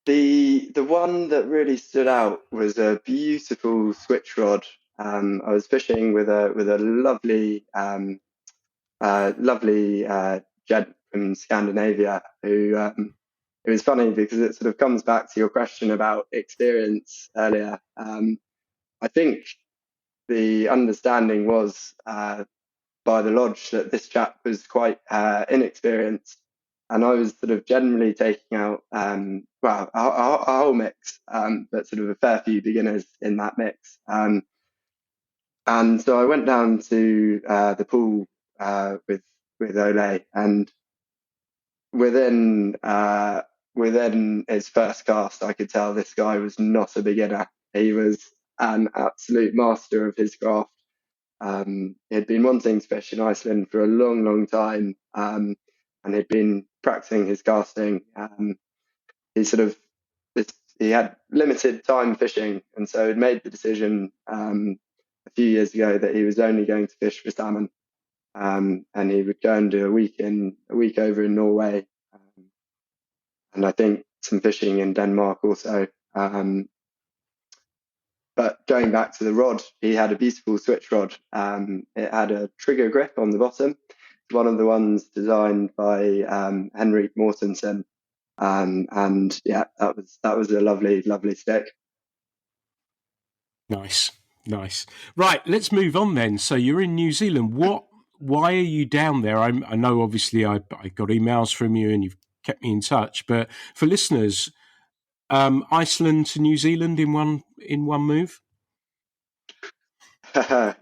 The one that really stood out was a beautiful switch rod. I was fishing with a lovely gent from Scandinavia who it was funny because it sort of comes back to your question about experience earlier. I think the understanding was by the lodge that this chap was quite inexperienced, and I was sort of generally taking out a whole mix, but sort of a fair few beginners in that mix. And so I went down to the pool with Ole, and within within his first cast, I could tell this guy was not a beginner. He was an absolute master of his craft. He'd been wanting to fish in Iceland for a long, long time, and he'd been practicing his casting. He sort of he had limited time fishing, and so he'd made the decision a few years ago that he was only going to fish for salmon, and he would go and do a week over in Norway, and I think some fishing in Denmark also. But going back to the rod, he had a beautiful switch rod. It had a trigger grip on the bottom, one of the ones designed by Henrik Mortensen. And yeah, that was a lovely stick. Nice. Right, let's move on then. So you're in New Zealand. Why are you down there? I know obviously I got emails from you and you've kept me in touch, but for listeners, Iceland to New Zealand in one move?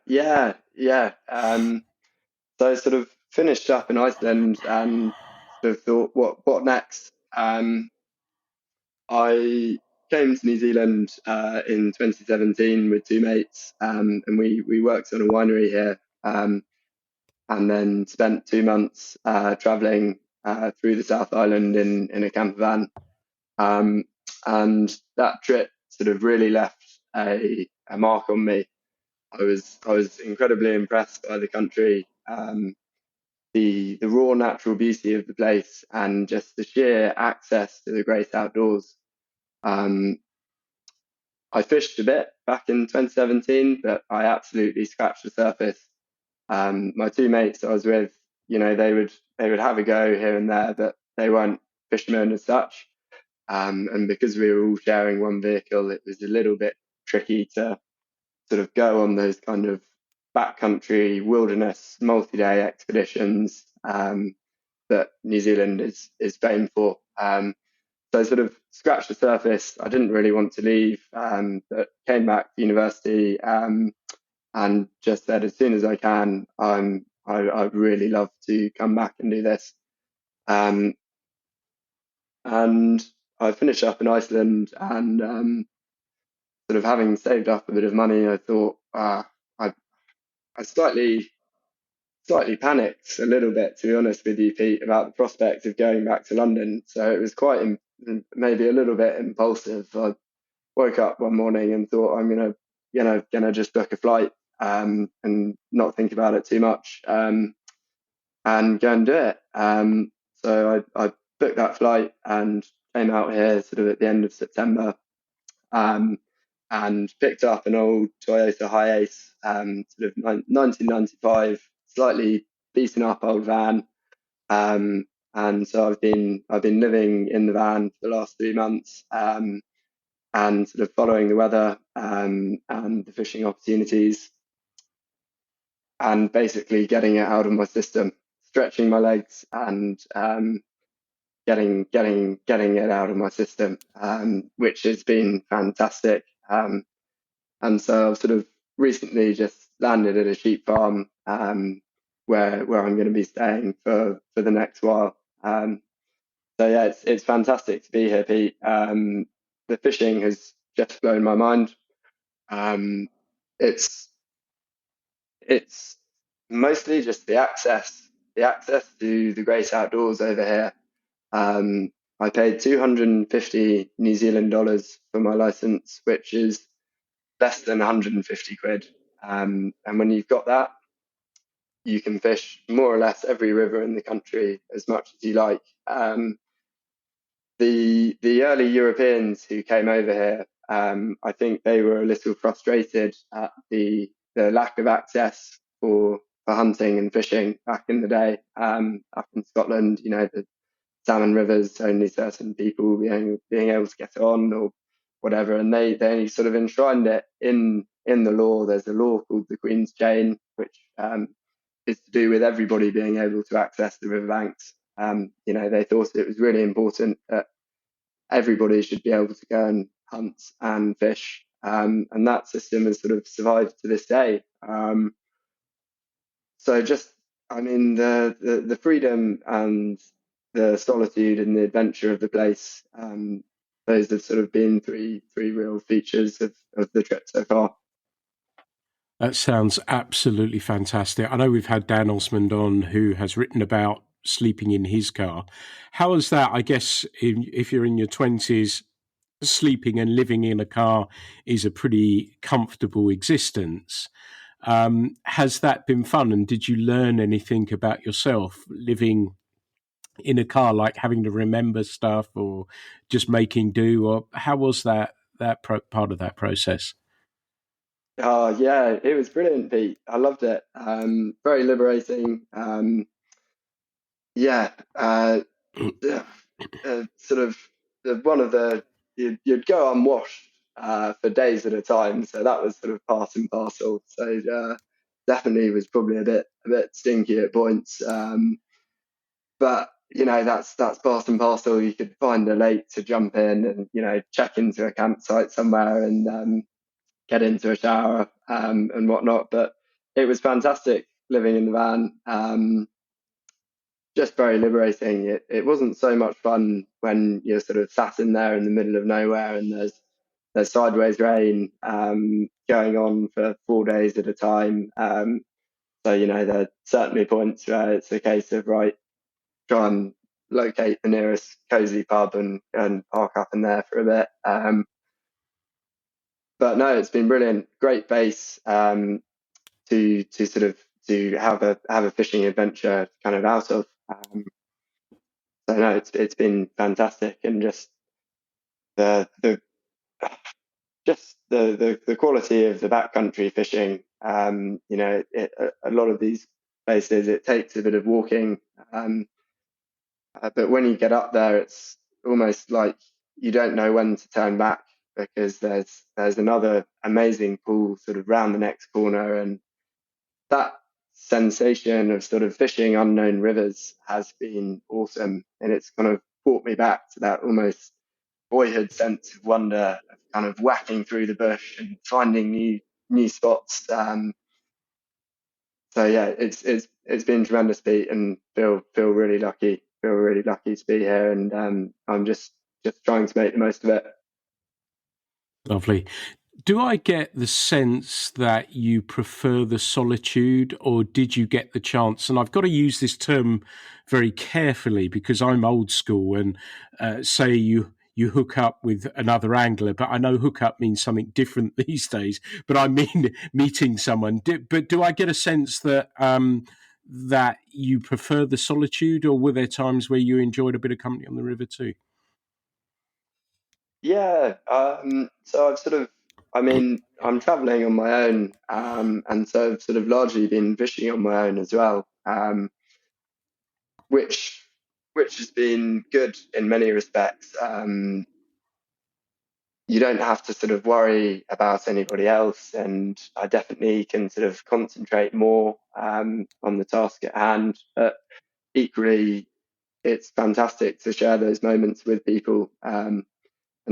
Yeah. So I sort of finished up in Iceland and sort of thought, what next? I came to New Zealand in 2017 with two mates, and we worked on a winery here, and then spent 2 months traveling through the South Island in a camper van. And that trip sort of really left a mark on me. I was incredibly impressed by the country, the raw natural beauty of the place, and just the sheer access to the great outdoors. Um, I fished a bit back in 2017, but I absolutely scratched the surface. My two mates I was with, they would have a go here and there, but they weren't fishermen as such. And because we were all sharing one vehicle, it was a little bit tricky to sort of go on those kind of backcountry wilderness multi-day expeditions that New Zealand is famed for. So I sort of scratched the surface. I didn't really want to leave, but came back to university and just said as soon as I can, I'd really love to come back and do this. And I finished up in Iceland, and sort of having saved up a bit of money, I thought I slightly slightly panicked a little bit, to be honest with you, Pete, about the prospect of going back to London. So it was quite maybe a little bit impulsive. I woke up one morning and thought I'm gonna just book a flight and not think about it too much and go and do it. So I booked that flight and came out here sort of at the end of September um, and picked up an old Toyota Hiace, sort of 1995, slightly beaten up old van. Um, and so I've been living in the van for the last 3 months and sort of following the weather and the fishing opportunities and basically getting it out of my system, stretching my legs and getting it out of my system, which has been fantastic. And so I've sort of recently just landed at a sheep farm where I'm going to be staying for the next while. So yeah, it's fantastic to be here, Pete. The fishing has just blown my mind. Um, it's it's mostly just the access to the great outdoors over here. I paid 250 New Zealand dollars for my license, which is less than 150 quid. And when you've got that, you can fish more or less every river in the country as much as you like. The early Europeans who came over here, I think they were a little frustrated at the lack of access for hunting and fishing back in the day. Up in Scotland, the salmon rivers, only certain people being able to get on or whatever, and they sort of enshrined it in the law. There's a law called the Queen's Chain, which is to do with everybody being able to access the riverbanks. They thought it was really important that everybody should be able to go and hunt and fish, and that system has sort of survived to this day. So just, I mean, the freedom and the solitude and the adventure of the place, those have sort of been three real features of the trip so far. That sounds absolutely fantastic. I know we've had Dan Osmond on who has written about sleeping in his car. How is that? I guess if you're in your 20s, sleeping and living in a car is a pretty comfortable existence. Has that been fun? And did you learn anything about yourself living in a car, like having to remember stuff or just making do? Or how was part of that process? Oh yeah, it was brilliant, Pete. I loved it. Very liberating. Yeah, uh, sort of one of you'd go unwashed for days at a time, so that was sort of part and parcel. So definitely was probably a bit stinky at points, but that's part and parcel. You could find a lake to jump in and check into a campsite somewhere and get into a shower and whatnot. But it was fantastic living in the van. Just very liberating. It wasn't so much fun when you're sort of sat in there in the middle of nowhere and there's sideways rain going on for 4 days at a time. So there are certainly points where it's a case of right, try and locate the nearest cozy pub and park up in there for a bit. But no, it's been brilliant. Great base to sort of to have a fishing adventure kind of out of. So no, it's been fantastic, and the the quality of the backcountry fishing. A lot of these places it takes a bit of walking, but when you get up there, it's almost like you don't know when to turn back because there's another amazing pool sort of round the next corner, and that sensation of sort of fishing unknown rivers has been awesome, and it's kind of brought me back to that almost boyhood sense of wonder of kind of whacking through the bush and finding new spots. So yeah, it's been tremendous, Pete, and feel really lucky. Feel really lucky to be here, and I'm just trying to make the most of it. Lovely. Do I get the sense that you prefer the solitude, or did you get the chance? And I've got to use this term very carefully because I'm old school, and say you hook up with another angler, but I know hook up means something different these days. But I mean meeting someone. But do I get a sense that that you prefer the solitude, or were there times where you enjoyed a bit of company on the river too? Yeah. So I've sort of, I mean, I'm traveling on my own, and so I've sort of largely been fishing on my own as well, which which has been good in many respects. You don't have to sort of worry about anybody else, and I definitely can sort of concentrate more on the task at hand. But equally, it's fantastic to share those moments with people. And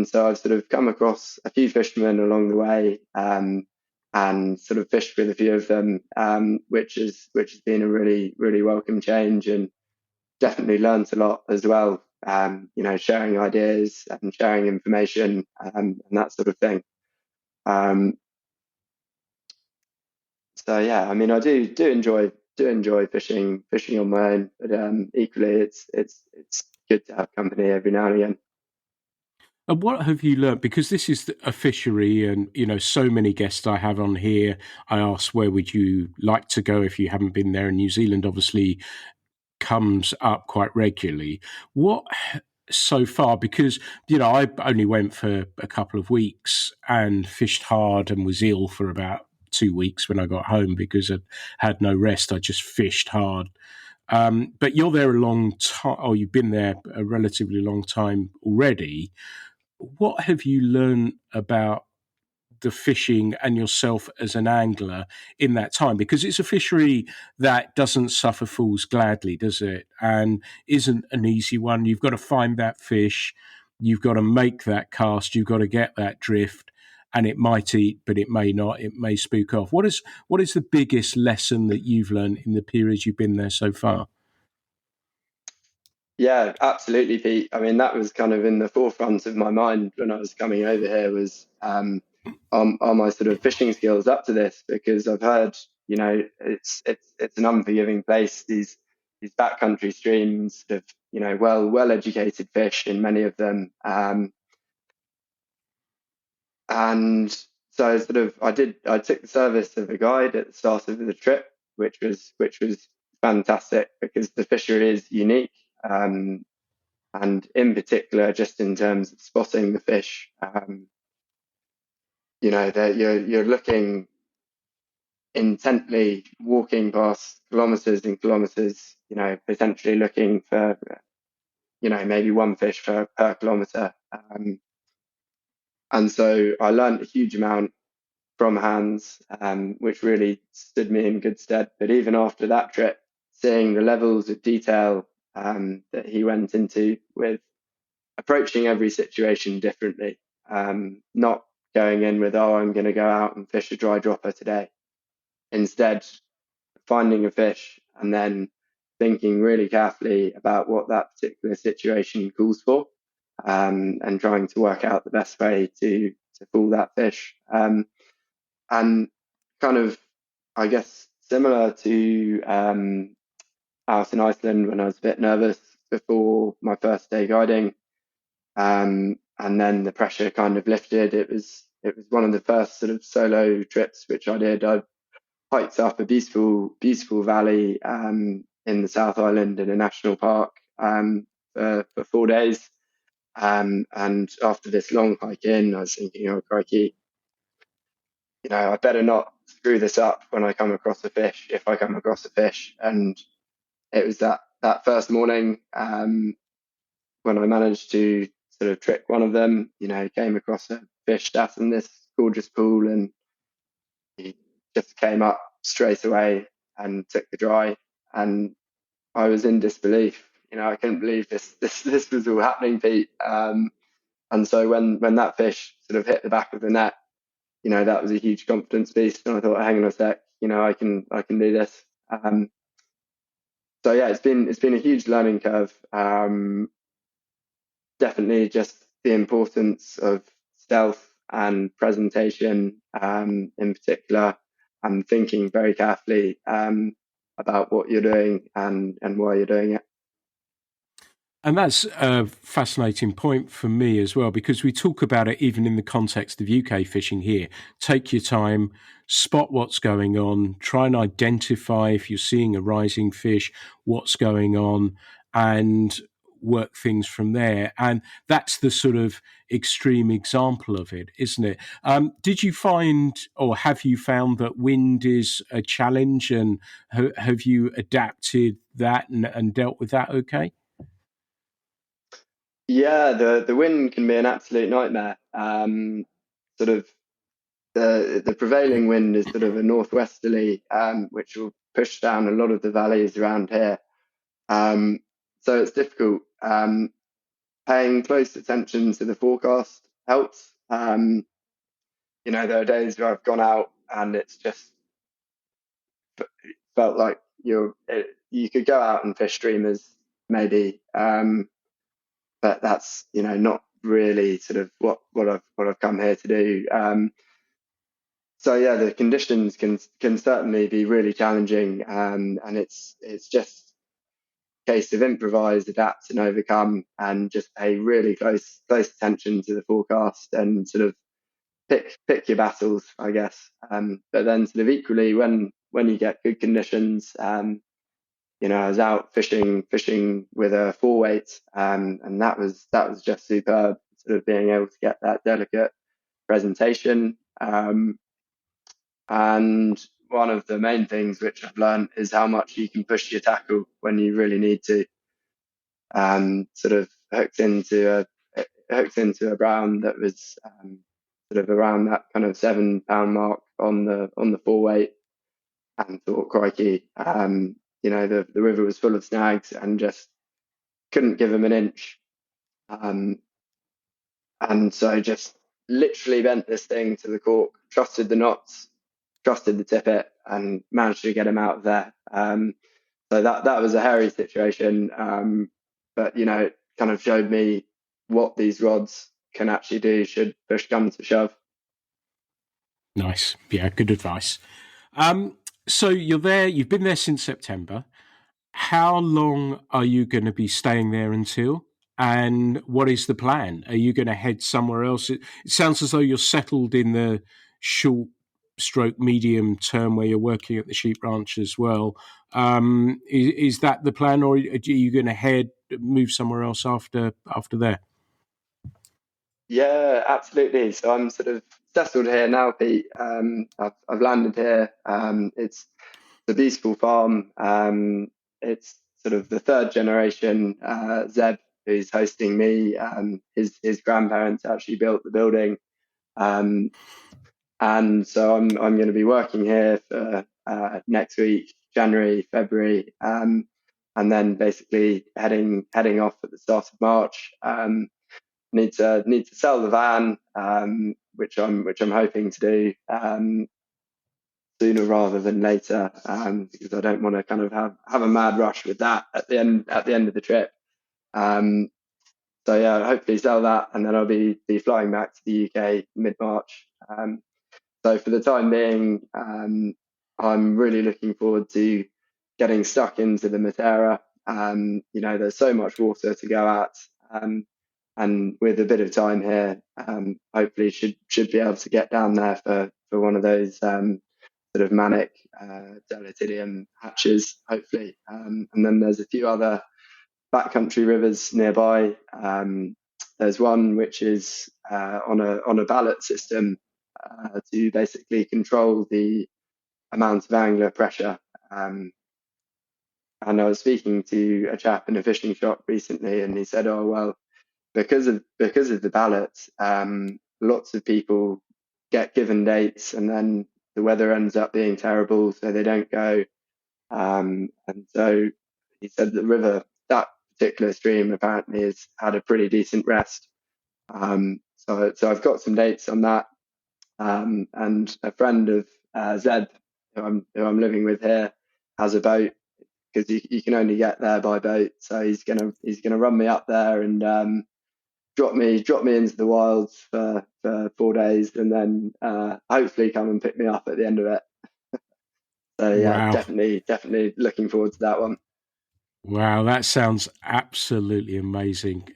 so I've sort of come across a few fishermen along the way, and sort of fished with a few of them, which has been a really welcome change, and definitely learned a lot as well. Sharing ideas and sharing information, and that sort of thing. Um, so yeah, I mean, I do enjoy fishing on my own, but equally, it's good to have company every now and again. And what have you learned? Because this is a fishery, and so many guests I have on here. I ask, where would you like to go if you haven't been there? And New Zealand obviously comes up quite regularly. What so far? Because I only went for a couple of weeks and fished hard and was ill for about 2 weeks when I got home because I had no rest. I just fished hard. But you're there a long time, or you've been there a relatively long time already. What have you learned about the fishing and yourself as an angler in that time? Because it's a fishery that doesn't suffer fools gladly, does it? And isn't an easy one. You've got to find that fish, you've got to make that cast, you've got to get that drift, and it might eat, but it may not. It may spook off. What is the biggest lesson that you've learned in the periods you've been there so far? Yeah, absolutely, Pete. I mean, that was kind of in the forefront of my mind when I was coming over here was, are my sort of fishing skills up to this? Because I've heard, it's an unforgiving place. These backcountry streams of, well educated fish in many of them. And so I took the service of a guide at the start of the trip, which was fantastic because the fishery is unique. And in particular, just in terms of spotting the fish, that you're looking intently, walking past kilometers and kilometers, potentially looking for, maybe one fish per kilometer. And so I learned a huge amount from Hans, which really stood me in good stead. But even after that trip, seeing the levels of detail that he went into with approaching every situation differently, not going in with, oh, I'm going to go out and fish a dry dropper today. Instead, finding a fish and then thinking really carefully about what that particular situation calls for, and trying to work out the best way to pull that fish. And kind of, I guess, similar to out in Iceland when I was a bit nervous before my first day guiding, and then the pressure kind of lifted. It was one of the first sort of solo trips which I did. I hiked up a beautiful valley, in the South Island in a national park, for 4 days. And after this long hike in, I was thinking, oh crikey, I better not screw this up when I come across a fish, if I come across a fish. And it was that first morning, when I managed to sort of trick one of them, came across a fish sat in this gorgeous pool, and he just came up straight away and took the dry. And I was in disbelief. I couldn't believe this was all happening, Pete. And so when that fish sort of hit the back of the net, that was a huge confidence boost. And I thought, hang on a sec, I can do this. So yeah, it's been a huge learning curve. Definitely just the importance of stealth, and presentation in particular, and thinking very carefully about what you're doing and why you're doing it. And that's a fascinating point for me as well, because we talk about it even in the context of UK fishing here. Take your time, spot what's going on, try and identify if you're seeing a rising fish, what's going on, and work things from there. And that's the sort of extreme example of it, isn't it? Did you find, or have you found, that wind is a challenge, and have you adapted that and dealt with that okay? Yeah, the wind can be an absolute nightmare. Sort of the prevailing wind is sort of a northwesterly, which will push down a lot of the valleys around here. Um, so it's difficult. Paying close attention to the forecast helps. There are days where I've gone out and it's just felt like you could go out and fish streamers maybe, but that's not really sort of what I've come here to do. So yeah, the conditions can certainly be really challenging, and it's just a case of improvise, adapt, and overcome, and just pay really close attention to the forecast and sort of pick your battles, I guess. But then sort of equally, when you get good conditions, I was out fishing with a 4-weight, and that was just superb. Sort of being able to get that delicate presentation. And one of the main things which I've learned is how much you can push your tackle when you really need to. Sort of hooked into a brown that was sort of around that kind of 7 pound mark on the 4-weight, and thought, crikey, the river was full of snags and just couldn't give them an inch. Um, and so just literally bent this thing to the cork, trusted the knots, trusted the tippet, and managed to get him out of there. So that was a hairy situation, but it kind of showed me what these rods can actually do should push come to shove. Nice. Yeah, good advice. So you're there, you've been there since September. How long are you going to be staying there until? And what is the plan? Are you going to head somewhere else? It sounds as though you're settled in the short stroke medium term where you're working at the sheep ranch as well. Is that the plan, or are you going to move somewhere else after there? Yeah, absolutely. So I'm sort of settled here now, Pete. I've landed here. It's a beautiful farm. It's sort of the third generation. Zeb, who's hosting me, his grandparents actually built the building, and so I'm going to be working here for next week, January, February, and then basically heading off at the start of March. Need to sell the van, which I'm hoping to do sooner rather than later, because I don't want to kind of have a mad rush with that at the end of the trip. So yeah, hopefully sell that, and then I'll be flying back to the UK mid-March. So for the time being, I'm really looking forward to getting stuck into the Matera. There's so much water to go at, and with a bit of time here, hopefully should be able to get down there for one of those sort of manic deletidium hatches, hopefully. And then there's a few other backcountry rivers nearby. There's one which is on a ballot system to basically control the amount of angler pressure. And I was speaking to a chap in a fishing shop recently, and he said, "Oh well, because of the ballot, lots of people get given dates, and then the weather ends up being terrible, so they don't go." And so he said the river, that particular stream, apparently has had a pretty decent rest. So I've got some dates on that, and a friend of Zeb, who I'm living with here, has a boat, because you can only get there by boat. So he's gonna run me up there and drop me into the wilds for 4 days, and then hopefully come and pick me up at the end of it. So yeah, Wow. definitely looking forward to that one. Wow, that sounds absolutely amazing.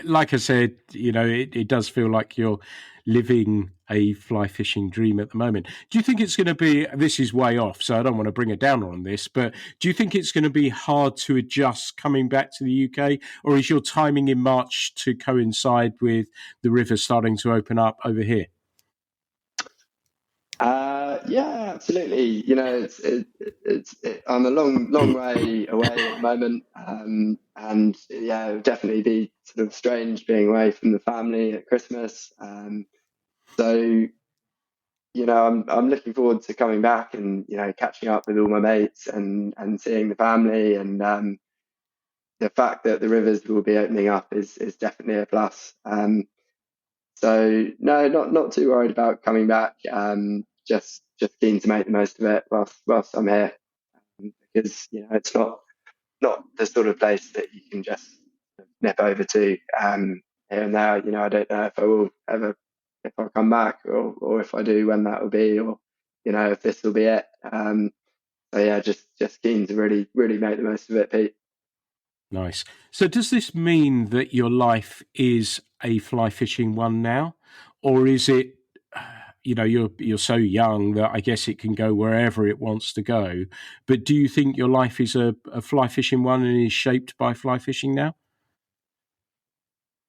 Like I said, it does feel like you're living a fly fishing dream at the moment. Do you think it's going to be, this is way off, so I don't want to bring a downer on this, but do you think it's going to be hard to adjust coming back to the UK, or is your timing in March to coincide with the river starting to open up over here? Yeah, absolutely. I'm a long way away at the moment, and yeah, it would definitely be sort of strange being away from the family at Christmas. So I'm looking forward to coming back and catching up with all my mates and seeing the family, and the fact that the rivers will be opening up is definitely a plus. So no, not too worried about coming back. Just keen to make the most of it whilst I'm here, because it's not the sort of place that you can just nip over to here and there. I don't know if I will ever, if I'll come back, or if I do, when that will be, or if this will be it. So yeah, just keen to really make the most of it, Pete. Nice. So does this mean that your life is a fly fishing one now, or is it, you're so young that I guess it can go wherever it wants to go. But do you think your life is a fly fishing one and is shaped by fly fishing now?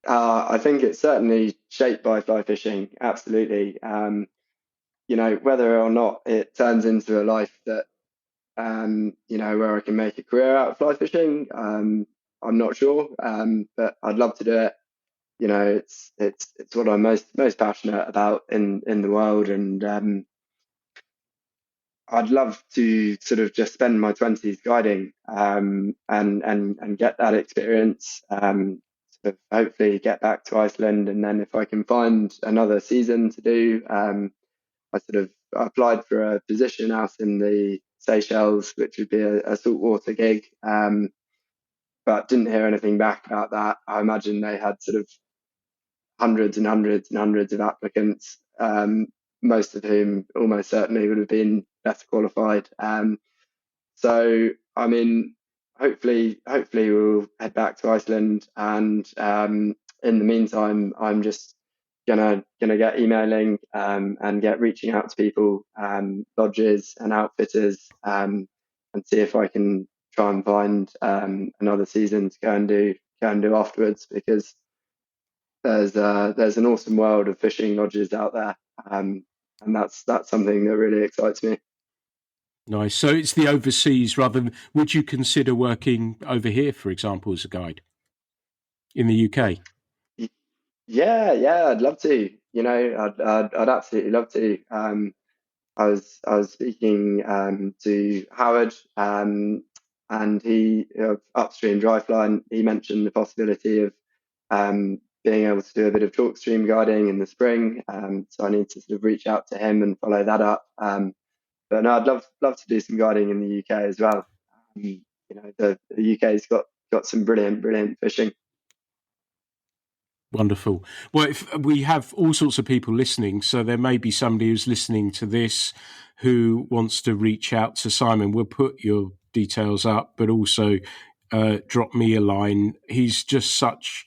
I think it's certainly shaped by fly fishing, absolutely. Whether or not it turns into a life that where I can make a career out of fly fishing, I'm not sure, but I'd love to do it. It's what I'm most passionate about in the world, and I'd love to sort of just spend my 20s guiding, and get that experience. Sort of hopefully get back to Iceland, and then if I can find another season to do, I sort of applied for a position out in the Seychelles, which would be a saltwater gig, but didn't hear anything back about that. I imagine they had sort of hundreds and hundreds and hundreds of applicants, most of whom almost certainly would have been better qualified. So, I mean, hopefully we'll head back to Iceland, and in the meantime, I'm just gonna get emailing, and get reaching out to people, lodges and outfitters, and see if I can try and find another season to go and do afterwards, because there's an awesome world of fishing lodges out there, and that's something that really excites me. Nice. So it's the overseas rather than, would you consider working over here, for example, as a guide in the UK? Yeah, I'd love to. I'd absolutely love to. I was speaking to Howard, and he, upstream dry fly, and he mentioned the possibility of being able to do a bit of talk stream guiding in the spring. So I need to sort of reach out to him and follow that up. But no, I'd love to do some guiding in the UK as well. The UK's got some brilliant fishing. Wonderful. Well, if we have all sorts of people listening, so there may be somebody who's listening to this who wants to reach out to Simon. We'll put your details up, but also drop me a line. He's just such.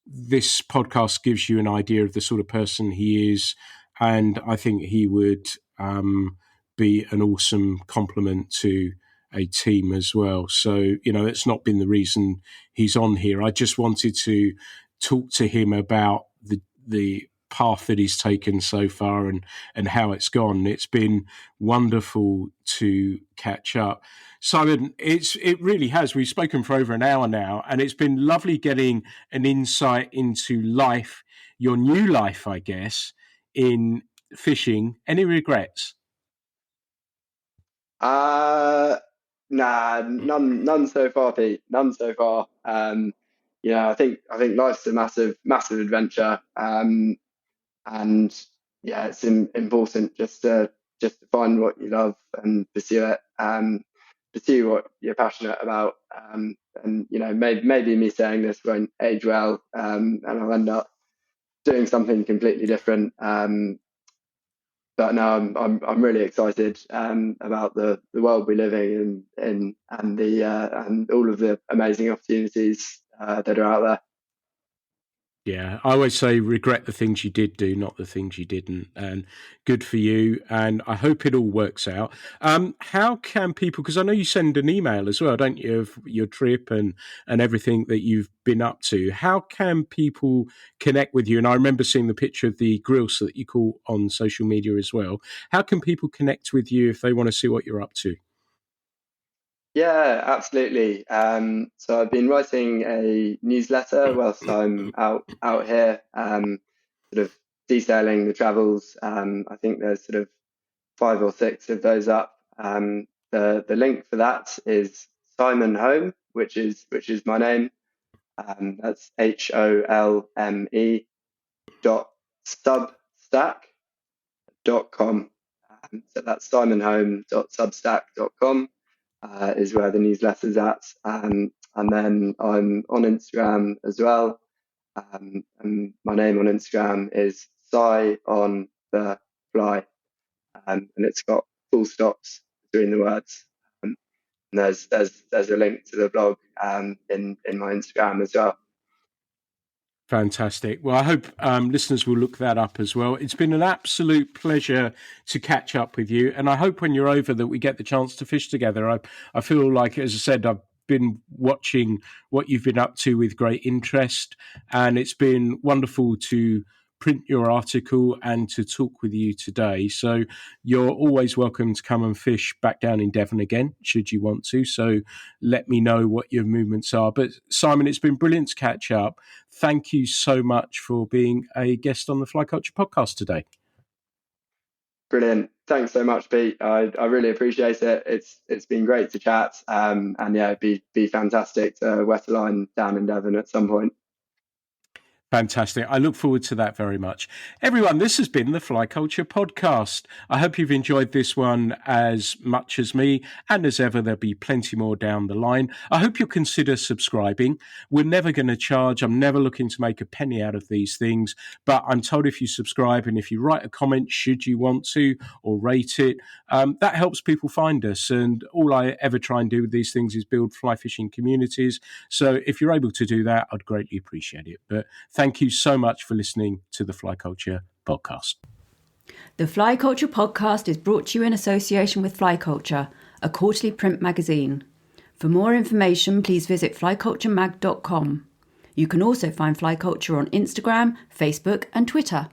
This podcast gives you an idea of the sort of person he is, and I think he would be an awesome complement to a team as well. So, it's not been the reason he's on here. I just wanted to talk to him about the path that he's taken so far and how it's gone. It's been wonderful to catch up. Simon, it really has. We've spoken for over an hour now, and it's been lovely getting an insight into life, your new life, I guess, in fishing. Any regrets? Nah, none so far, Pete. None so far. I think life's a massive adventure. And yeah, it's important just to find what you love and pursue it. Pursue what you're passionate about. And maybe me saying this won't age well, and I'll end up doing something completely different. But now I'm really excited about the world we're living in and and all of the amazing opportunities that are out there. Yeah, I always say regret the things you did do, not the things you didn't. And good for you. And I hope it all works out. How can people, because I know you send an email as well, don't you, of your trip and everything that you've been up to. How can people connect with you? And I remember seeing the picture of the grills that you call on social media as well. How can people connect with you if they want to see what you're up to? Yeah, absolutely. So I've been writing a newsletter whilst I'm out here, sort of detailing the travels. I think there's sort of 5 or 6 of those up. The link for that is Simon Holme, which is my name. That's HOLME .substack.com. So that's simonholme.substack.com is where the newsletter's at. And then I'm on Instagram as well. And my name on Instagram is Si on the Fly. And it's got full stops between the words. And there's a link to the blog in my Instagram as well. Fantastic. Well, I hope listeners will look that up as well. It's been an absolute pleasure to catch up with you. And I hope when you're over that we get the chance to fish together. I feel like, as I said, I've been watching what you've been up to with great interest. And it's been wonderful to print your article and to talk with you today. So you're always welcome to come and fish back down in Devon again, should you want to. So let me know what your movements are. But Simon, it's been brilliant to catch up. Thank you so much for being a guest on the Fly Culture podcast today. Brilliant. Thanks so much, Pete. I really appreciate it. It's been great to chat. And yeah, it'd be fantastic to wet a line down in Devon at some point. Fantastic. I look forward to that very much. Everyone, this has been the Fly Culture podcast. I hope you've enjoyed this one as much as me. And as ever, there'll be plenty more down the line. I hope you'll consider subscribing. We're never going to charge. I'm never looking to make a penny out of these things. But I'm told if you subscribe and if you write a comment, should you want to, or rate it, that helps people find us. And all I ever try and do with these things is build fly fishing communities. So if you're able to do that, I'd greatly appreciate it. But thank you so much for listening to the Fly Culture podcast. The Fly Culture podcast is brought to you in association with Fly Culture, a quarterly print magazine. For more information, please visit flyculturemag.com. You can also find Fly Culture on Instagram, Facebook, and Twitter.